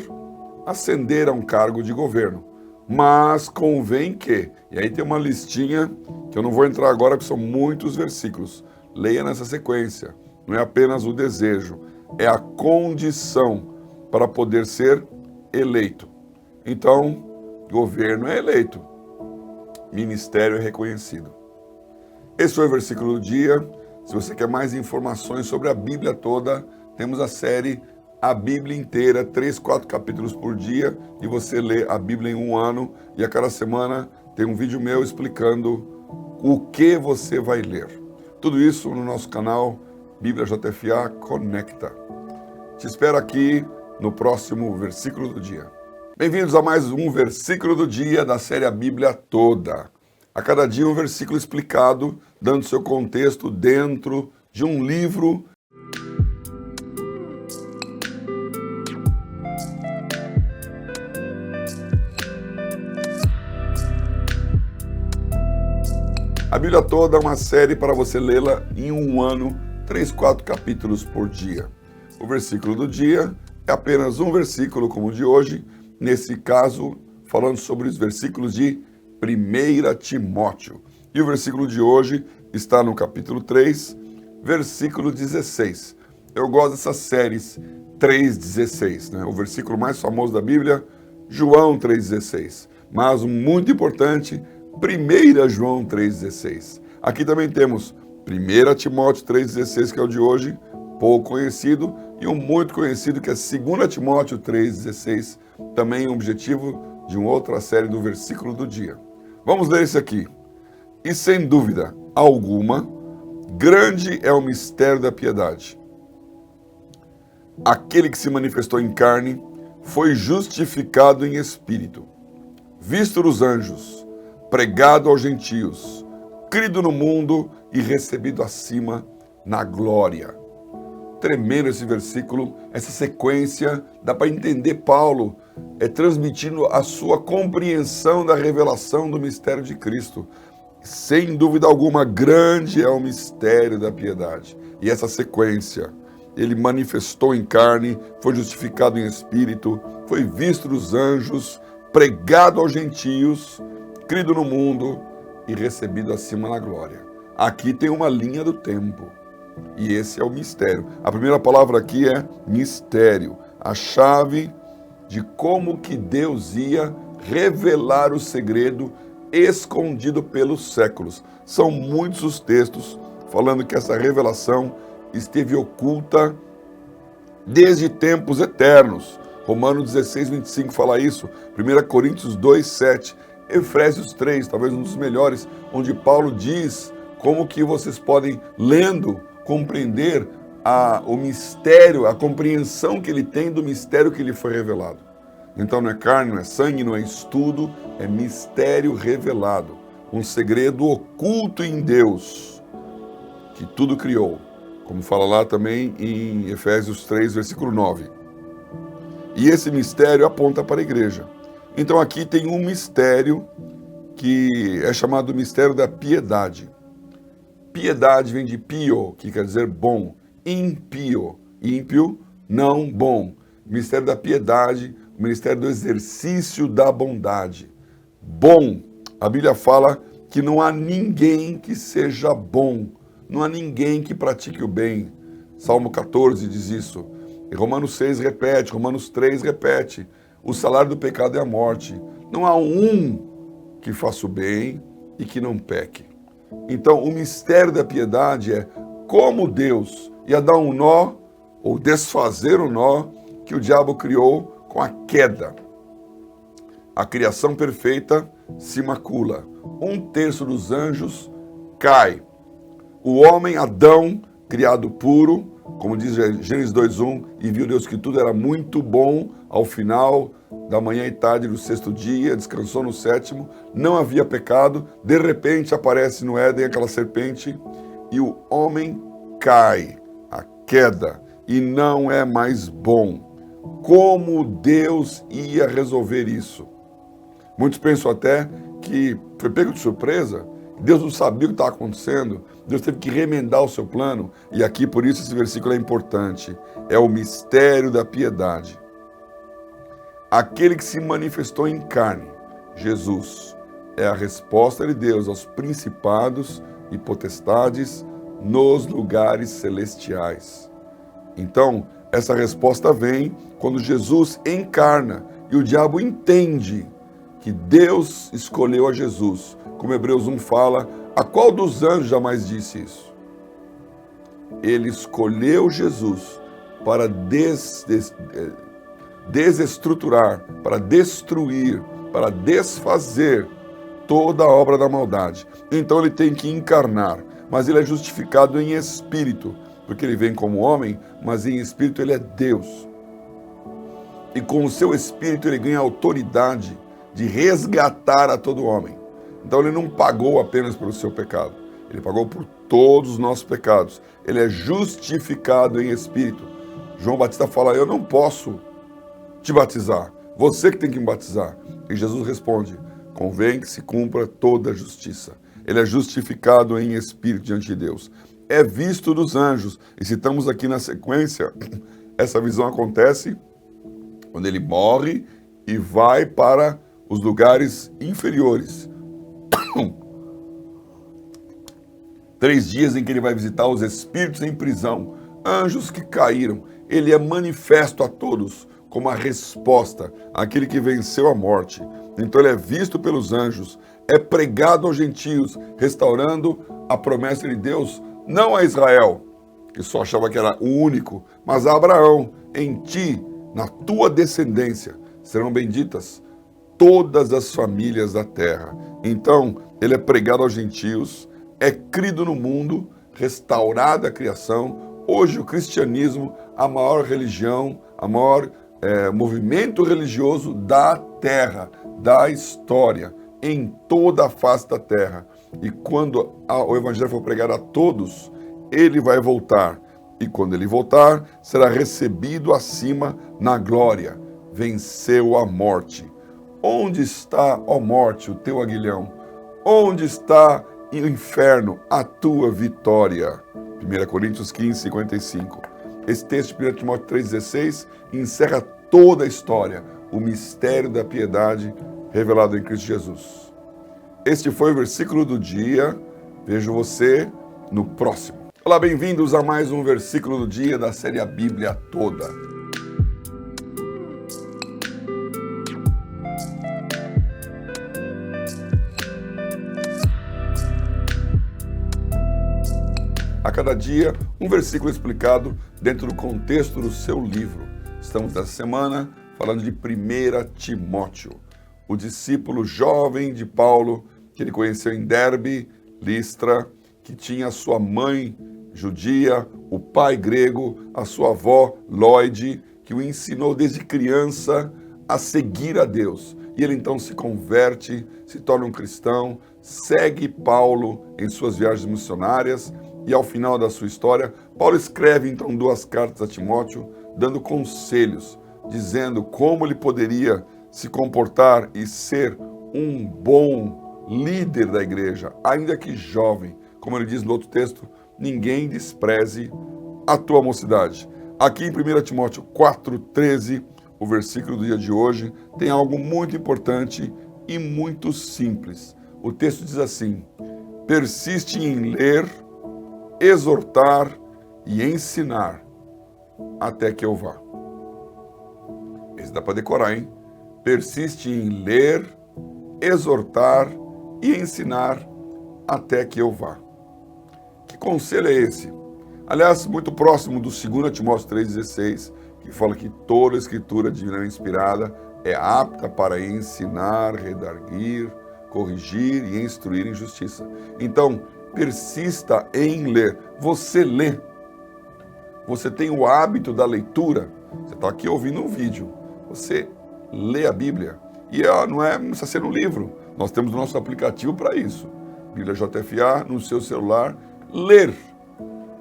ascender a um cargo de governo. Mas convém que, e aí tem uma listinha, que eu não vou entrar agora, porque são muitos versículos. Leia nessa sequência. Não é apenas o desejo, é a condição para poder ser eleito. Então, governo é eleito, ministério é reconhecido. Esse foi o versículo do dia. Se você quer mais informações sobre a Bíblia toda, temos a série A Bíblia Inteira, 3, 4 capítulos por dia, e você lê a Bíblia em um ano, e a cada semana tem um vídeo meu explicando o que você vai ler. Tudo isso no nosso canal Bíblia JFA Conecta. Te espero aqui no próximo versículo do dia. Bem-vindos a mais um versículo do dia da série A Bíblia Toda. A cada dia um versículo explicado, dando seu contexto dentro de um livro. A Bíblia Toda é uma série para você lê-la em um ano, 3, 4 capítulos por dia. O versículo do dia é apenas um versículo como o de hoje, nesse caso, falando sobre os versículos de 1 Timóteo. E o versículo de hoje está no capítulo 3, versículo 16. Eu gosto dessas séries 3,16, né? O versículo mais famoso da Bíblia, João 3,16. Mas um muito importante, 1 João 3,16. Aqui também temos 1 Timóteo 3,16, que é o de hoje, pouco conhecido, e um muito conhecido, que é 2 Timóteo 3,16, também um objetivo de uma outra série do versículo do dia. Vamos ler esse aqui. E sem dúvida alguma, grande é o mistério da piedade. Aquele que se manifestou em carne foi justificado em espírito, visto dos anjos, pregado aos gentios, crido no mundo e recebido acima na glória. Tremendo esse versículo, essa sequência, dá para entender Paulo transmitindo a sua compreensão da revelação do mistério de Cristo. Sem dúvida alguma, grande é o mistério da piedade. E essa sequência, ele manifestou em carne, foi justificado em espírito, foi visto dos anjos, pregado aos gentios, crido no mundo e recebido acima na glória. Aqui tem uma linha do tempo. E esse é o mistério. A primeira palavra aqui é mistério. A chave de como que Deus ia revelar o segredo escondido pelos séculos. São muitos os textos falando que essa revelação esteve oculta desde tempos eternos. Romanos 16, 25 fala isso. 1 Coríntios 2, 7. Efésios 3, talvez um dos melhores, onde Paulo diz como que vocês podem, lendo, compreender o mistério, a compreensão que ele tem do mistério que lhe foi revelado. Então não é carne, não é sangue, não é estudo, é mistério revelado. Um segredo oculto em Deus, que tudo criou. Como fala lá também em Efésios 3, versículo 9. E esse mistério aponta para a igreja. Então aqui tem um mistério que é chamado mistério da piedade. Piedade vem de pio, que quer dizer bom. Impio, ímpio, não bom. o ministério da piedade, o ministério do exercício da bondade. Bom, a Bíblia fala que não há ninguém que seja bom, não há ninguém que pratique o bem. Salmo 14 diz isso. E Romanos 6 repete, Romanos 3 repete. O salário do pecado é a morte. Não há um que faça o bem e que não peque. Então, o mistério da piedade é como Deus ia dar um nó, ou desfazer o nó, que o diabo criou com a queda. A criação perfeita se macula. 1/3 dos anjos cai. O homem, Adão, criado puro, como diz Gênesis 2:1, e viu Deus que tudo era muito bom, ao final da manhã e tarde do 6º dia, descansou no 7º, não havia pecado, de repente aparece no Éden aquela serpente, e o homem cai, a queda, e não é mais bom. Como Deus ia resolver isso? Muitos pensam até que foi pego de surpresa, Deus não sabia o que estava acontecendo, Deus teve que remendar o seu plano, e aqui por isso esse versículo é importante, é o mistério da piedade. Aquele que se manifestou em carne, Jesus, é a resposta de Deus aos principados e potestades nos lugares celestiais. Então, essa resposta vem quando Jesus encarna e o diabo entende que Deus escolheu a Jesus. Como Hebreus 1 fala, a qual dos anjos jamais disse isso? Ele escolheu Jesus para desestruturar, para destruir, para desfazer toda a obra da maldade. Então ele tem que encarnar, mas ele é justificado em espírito, porque ele vem como homem, mas em espírito ele é Deus. E com o seu espírito ele ganha autoridade de resgatar a todo homem. Então ele não pagou apenas pelo seu pecado, ele pagou por todos os nossos pecados. Ele é justificado em espírito. João Batista fala, eu não posso te batizar, você que tem que me batizar. E Jesus responde, convém que se cumpra toda a justiça. Ele é justificado em espírito diante de Deus. É visto dos anjos. E citamos aqui na sequência, essa visão acontece quando ele morre e vai para os lugares inferiores. 3 dias em que ele vai visitar os espíritos em prisão, anjos que caíram. Ele é manifesto a todos como a resposta àquele que venceu a morte. Então ele é visto pelos anjos, é pregado aos gentios, restaurando a promessa de Deus, não a Israel, que só achava que era o único, mas a Abraão, em ti, na tua descendência, serão benditas todas as famílias da terra. Então, ele é pregado aos gentios, é crido no mundo, restaurada a criação. Hoje o cristianismo, a maior religião, a maior movimento religioso da terra, da história, em toda a face da terra. E quando o evangelho for pregado a todos, ele vai voltar. E quando ele voltar, será recebido acima na glória. Venceu a morte. Onde está, ó morte, o teu aguilhão? Onde está o inferno, a tua vitória? 1 Coríntios 15, 55. Esse texto de 1 Timóteo 3,16 encerra toda a história, o mistério da piedade revelado em Cristo Jesus. Este foi o versículo do dia. Vejo você no próximo. Olá, bem-vindos a mais um versículo do dia da série A Bíblia Toda. A cada dia, um versículo explicado dentro do contexto do seu livro. Estamos nessa semana falando de 1 Timóteo, o discípulo jovem de Paulo, que ele conheceu em Derbe, Listra, que tinha a sua mãe judia, o pai grego, a sua avó Lóide, que o ensinou desde criança a seguir a Deus. E ele então se converte, se torna um cristão, segue Paulo em suas viagens missionárias, e ao final da sua história, Paulo escreve então 2 cartas a Timóteo, dando conselhos, dizendo como ele poderia se comportar e ser um bom líder da igreja, ainda que jovem. Como ele diz no outro texto, ninguém despreze a tua mocidade. Aqui em 1 Timóteo 4,13, o versículo do dia de hoje, tem algo muito importante e muito simples. O texto diz assim: persiste em ler, exortar e ensinar até que eu vá. Esse dá para decorar, hein? Persiste em ler, exortar e ensinar até que eu vá. Que conselho é esse? Aliás, muito próximo do 2 Timóteo 3,16, que fala que toda a escritura divinamente inspirada é apta para ensinar, redarguir, corrigir e instruir em justiça. Então, persista em ler. Você lê. Você tem o hábito da leitura. Você está aqui ouvindo um vídeo. Você lê a Bíblia. E não precisa ser um livro. Nós temos o nosso aplicativo para isso. Bíblia JFA no seu celular. Ler.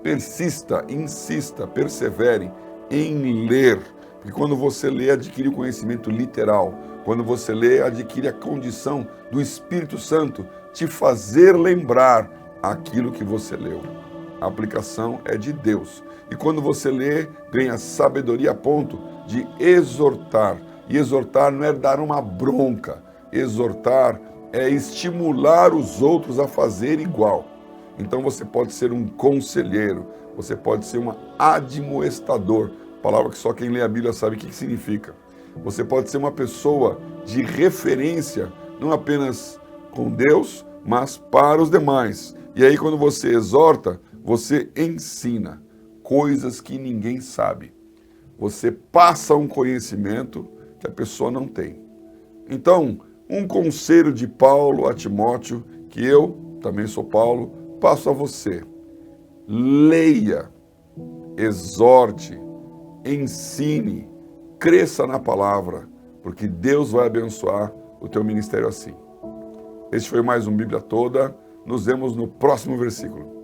Persista, insista, persevere em ler. Porque quando você lê, adquire o conhecimento literal. Quando você lê, adquire a condição do Espírito Santo te fazer lembrar aquilo que você leu. A aplicação é de Deus. E quando você lê, ganha sabedoria a ponto de exortar. E exortar não é dar uma bronca. Exortar é estimular os outros a fazer igual. Então você pode ser um conselheiro, você pode ser um admoestador, palavra que só quem lê a Bíblia sabe o que significa. Você pode ser uma pessoa de referência, não apenas com Deus, mas para os demais. E aí quando você exorta, você ensina coisas que ninguém sabe. Você passa um conhecimento que a pessoa não tem. Então, um conselho de Paulo a Timóteo, que eu também sou Paulo, passo a você. Leia, exorte, ensine, cresça na palavra, porque Deus vai abençoar o teu ministério assim. Este foi mais um Bíblia Toda. Nos vemos no próximo versículo.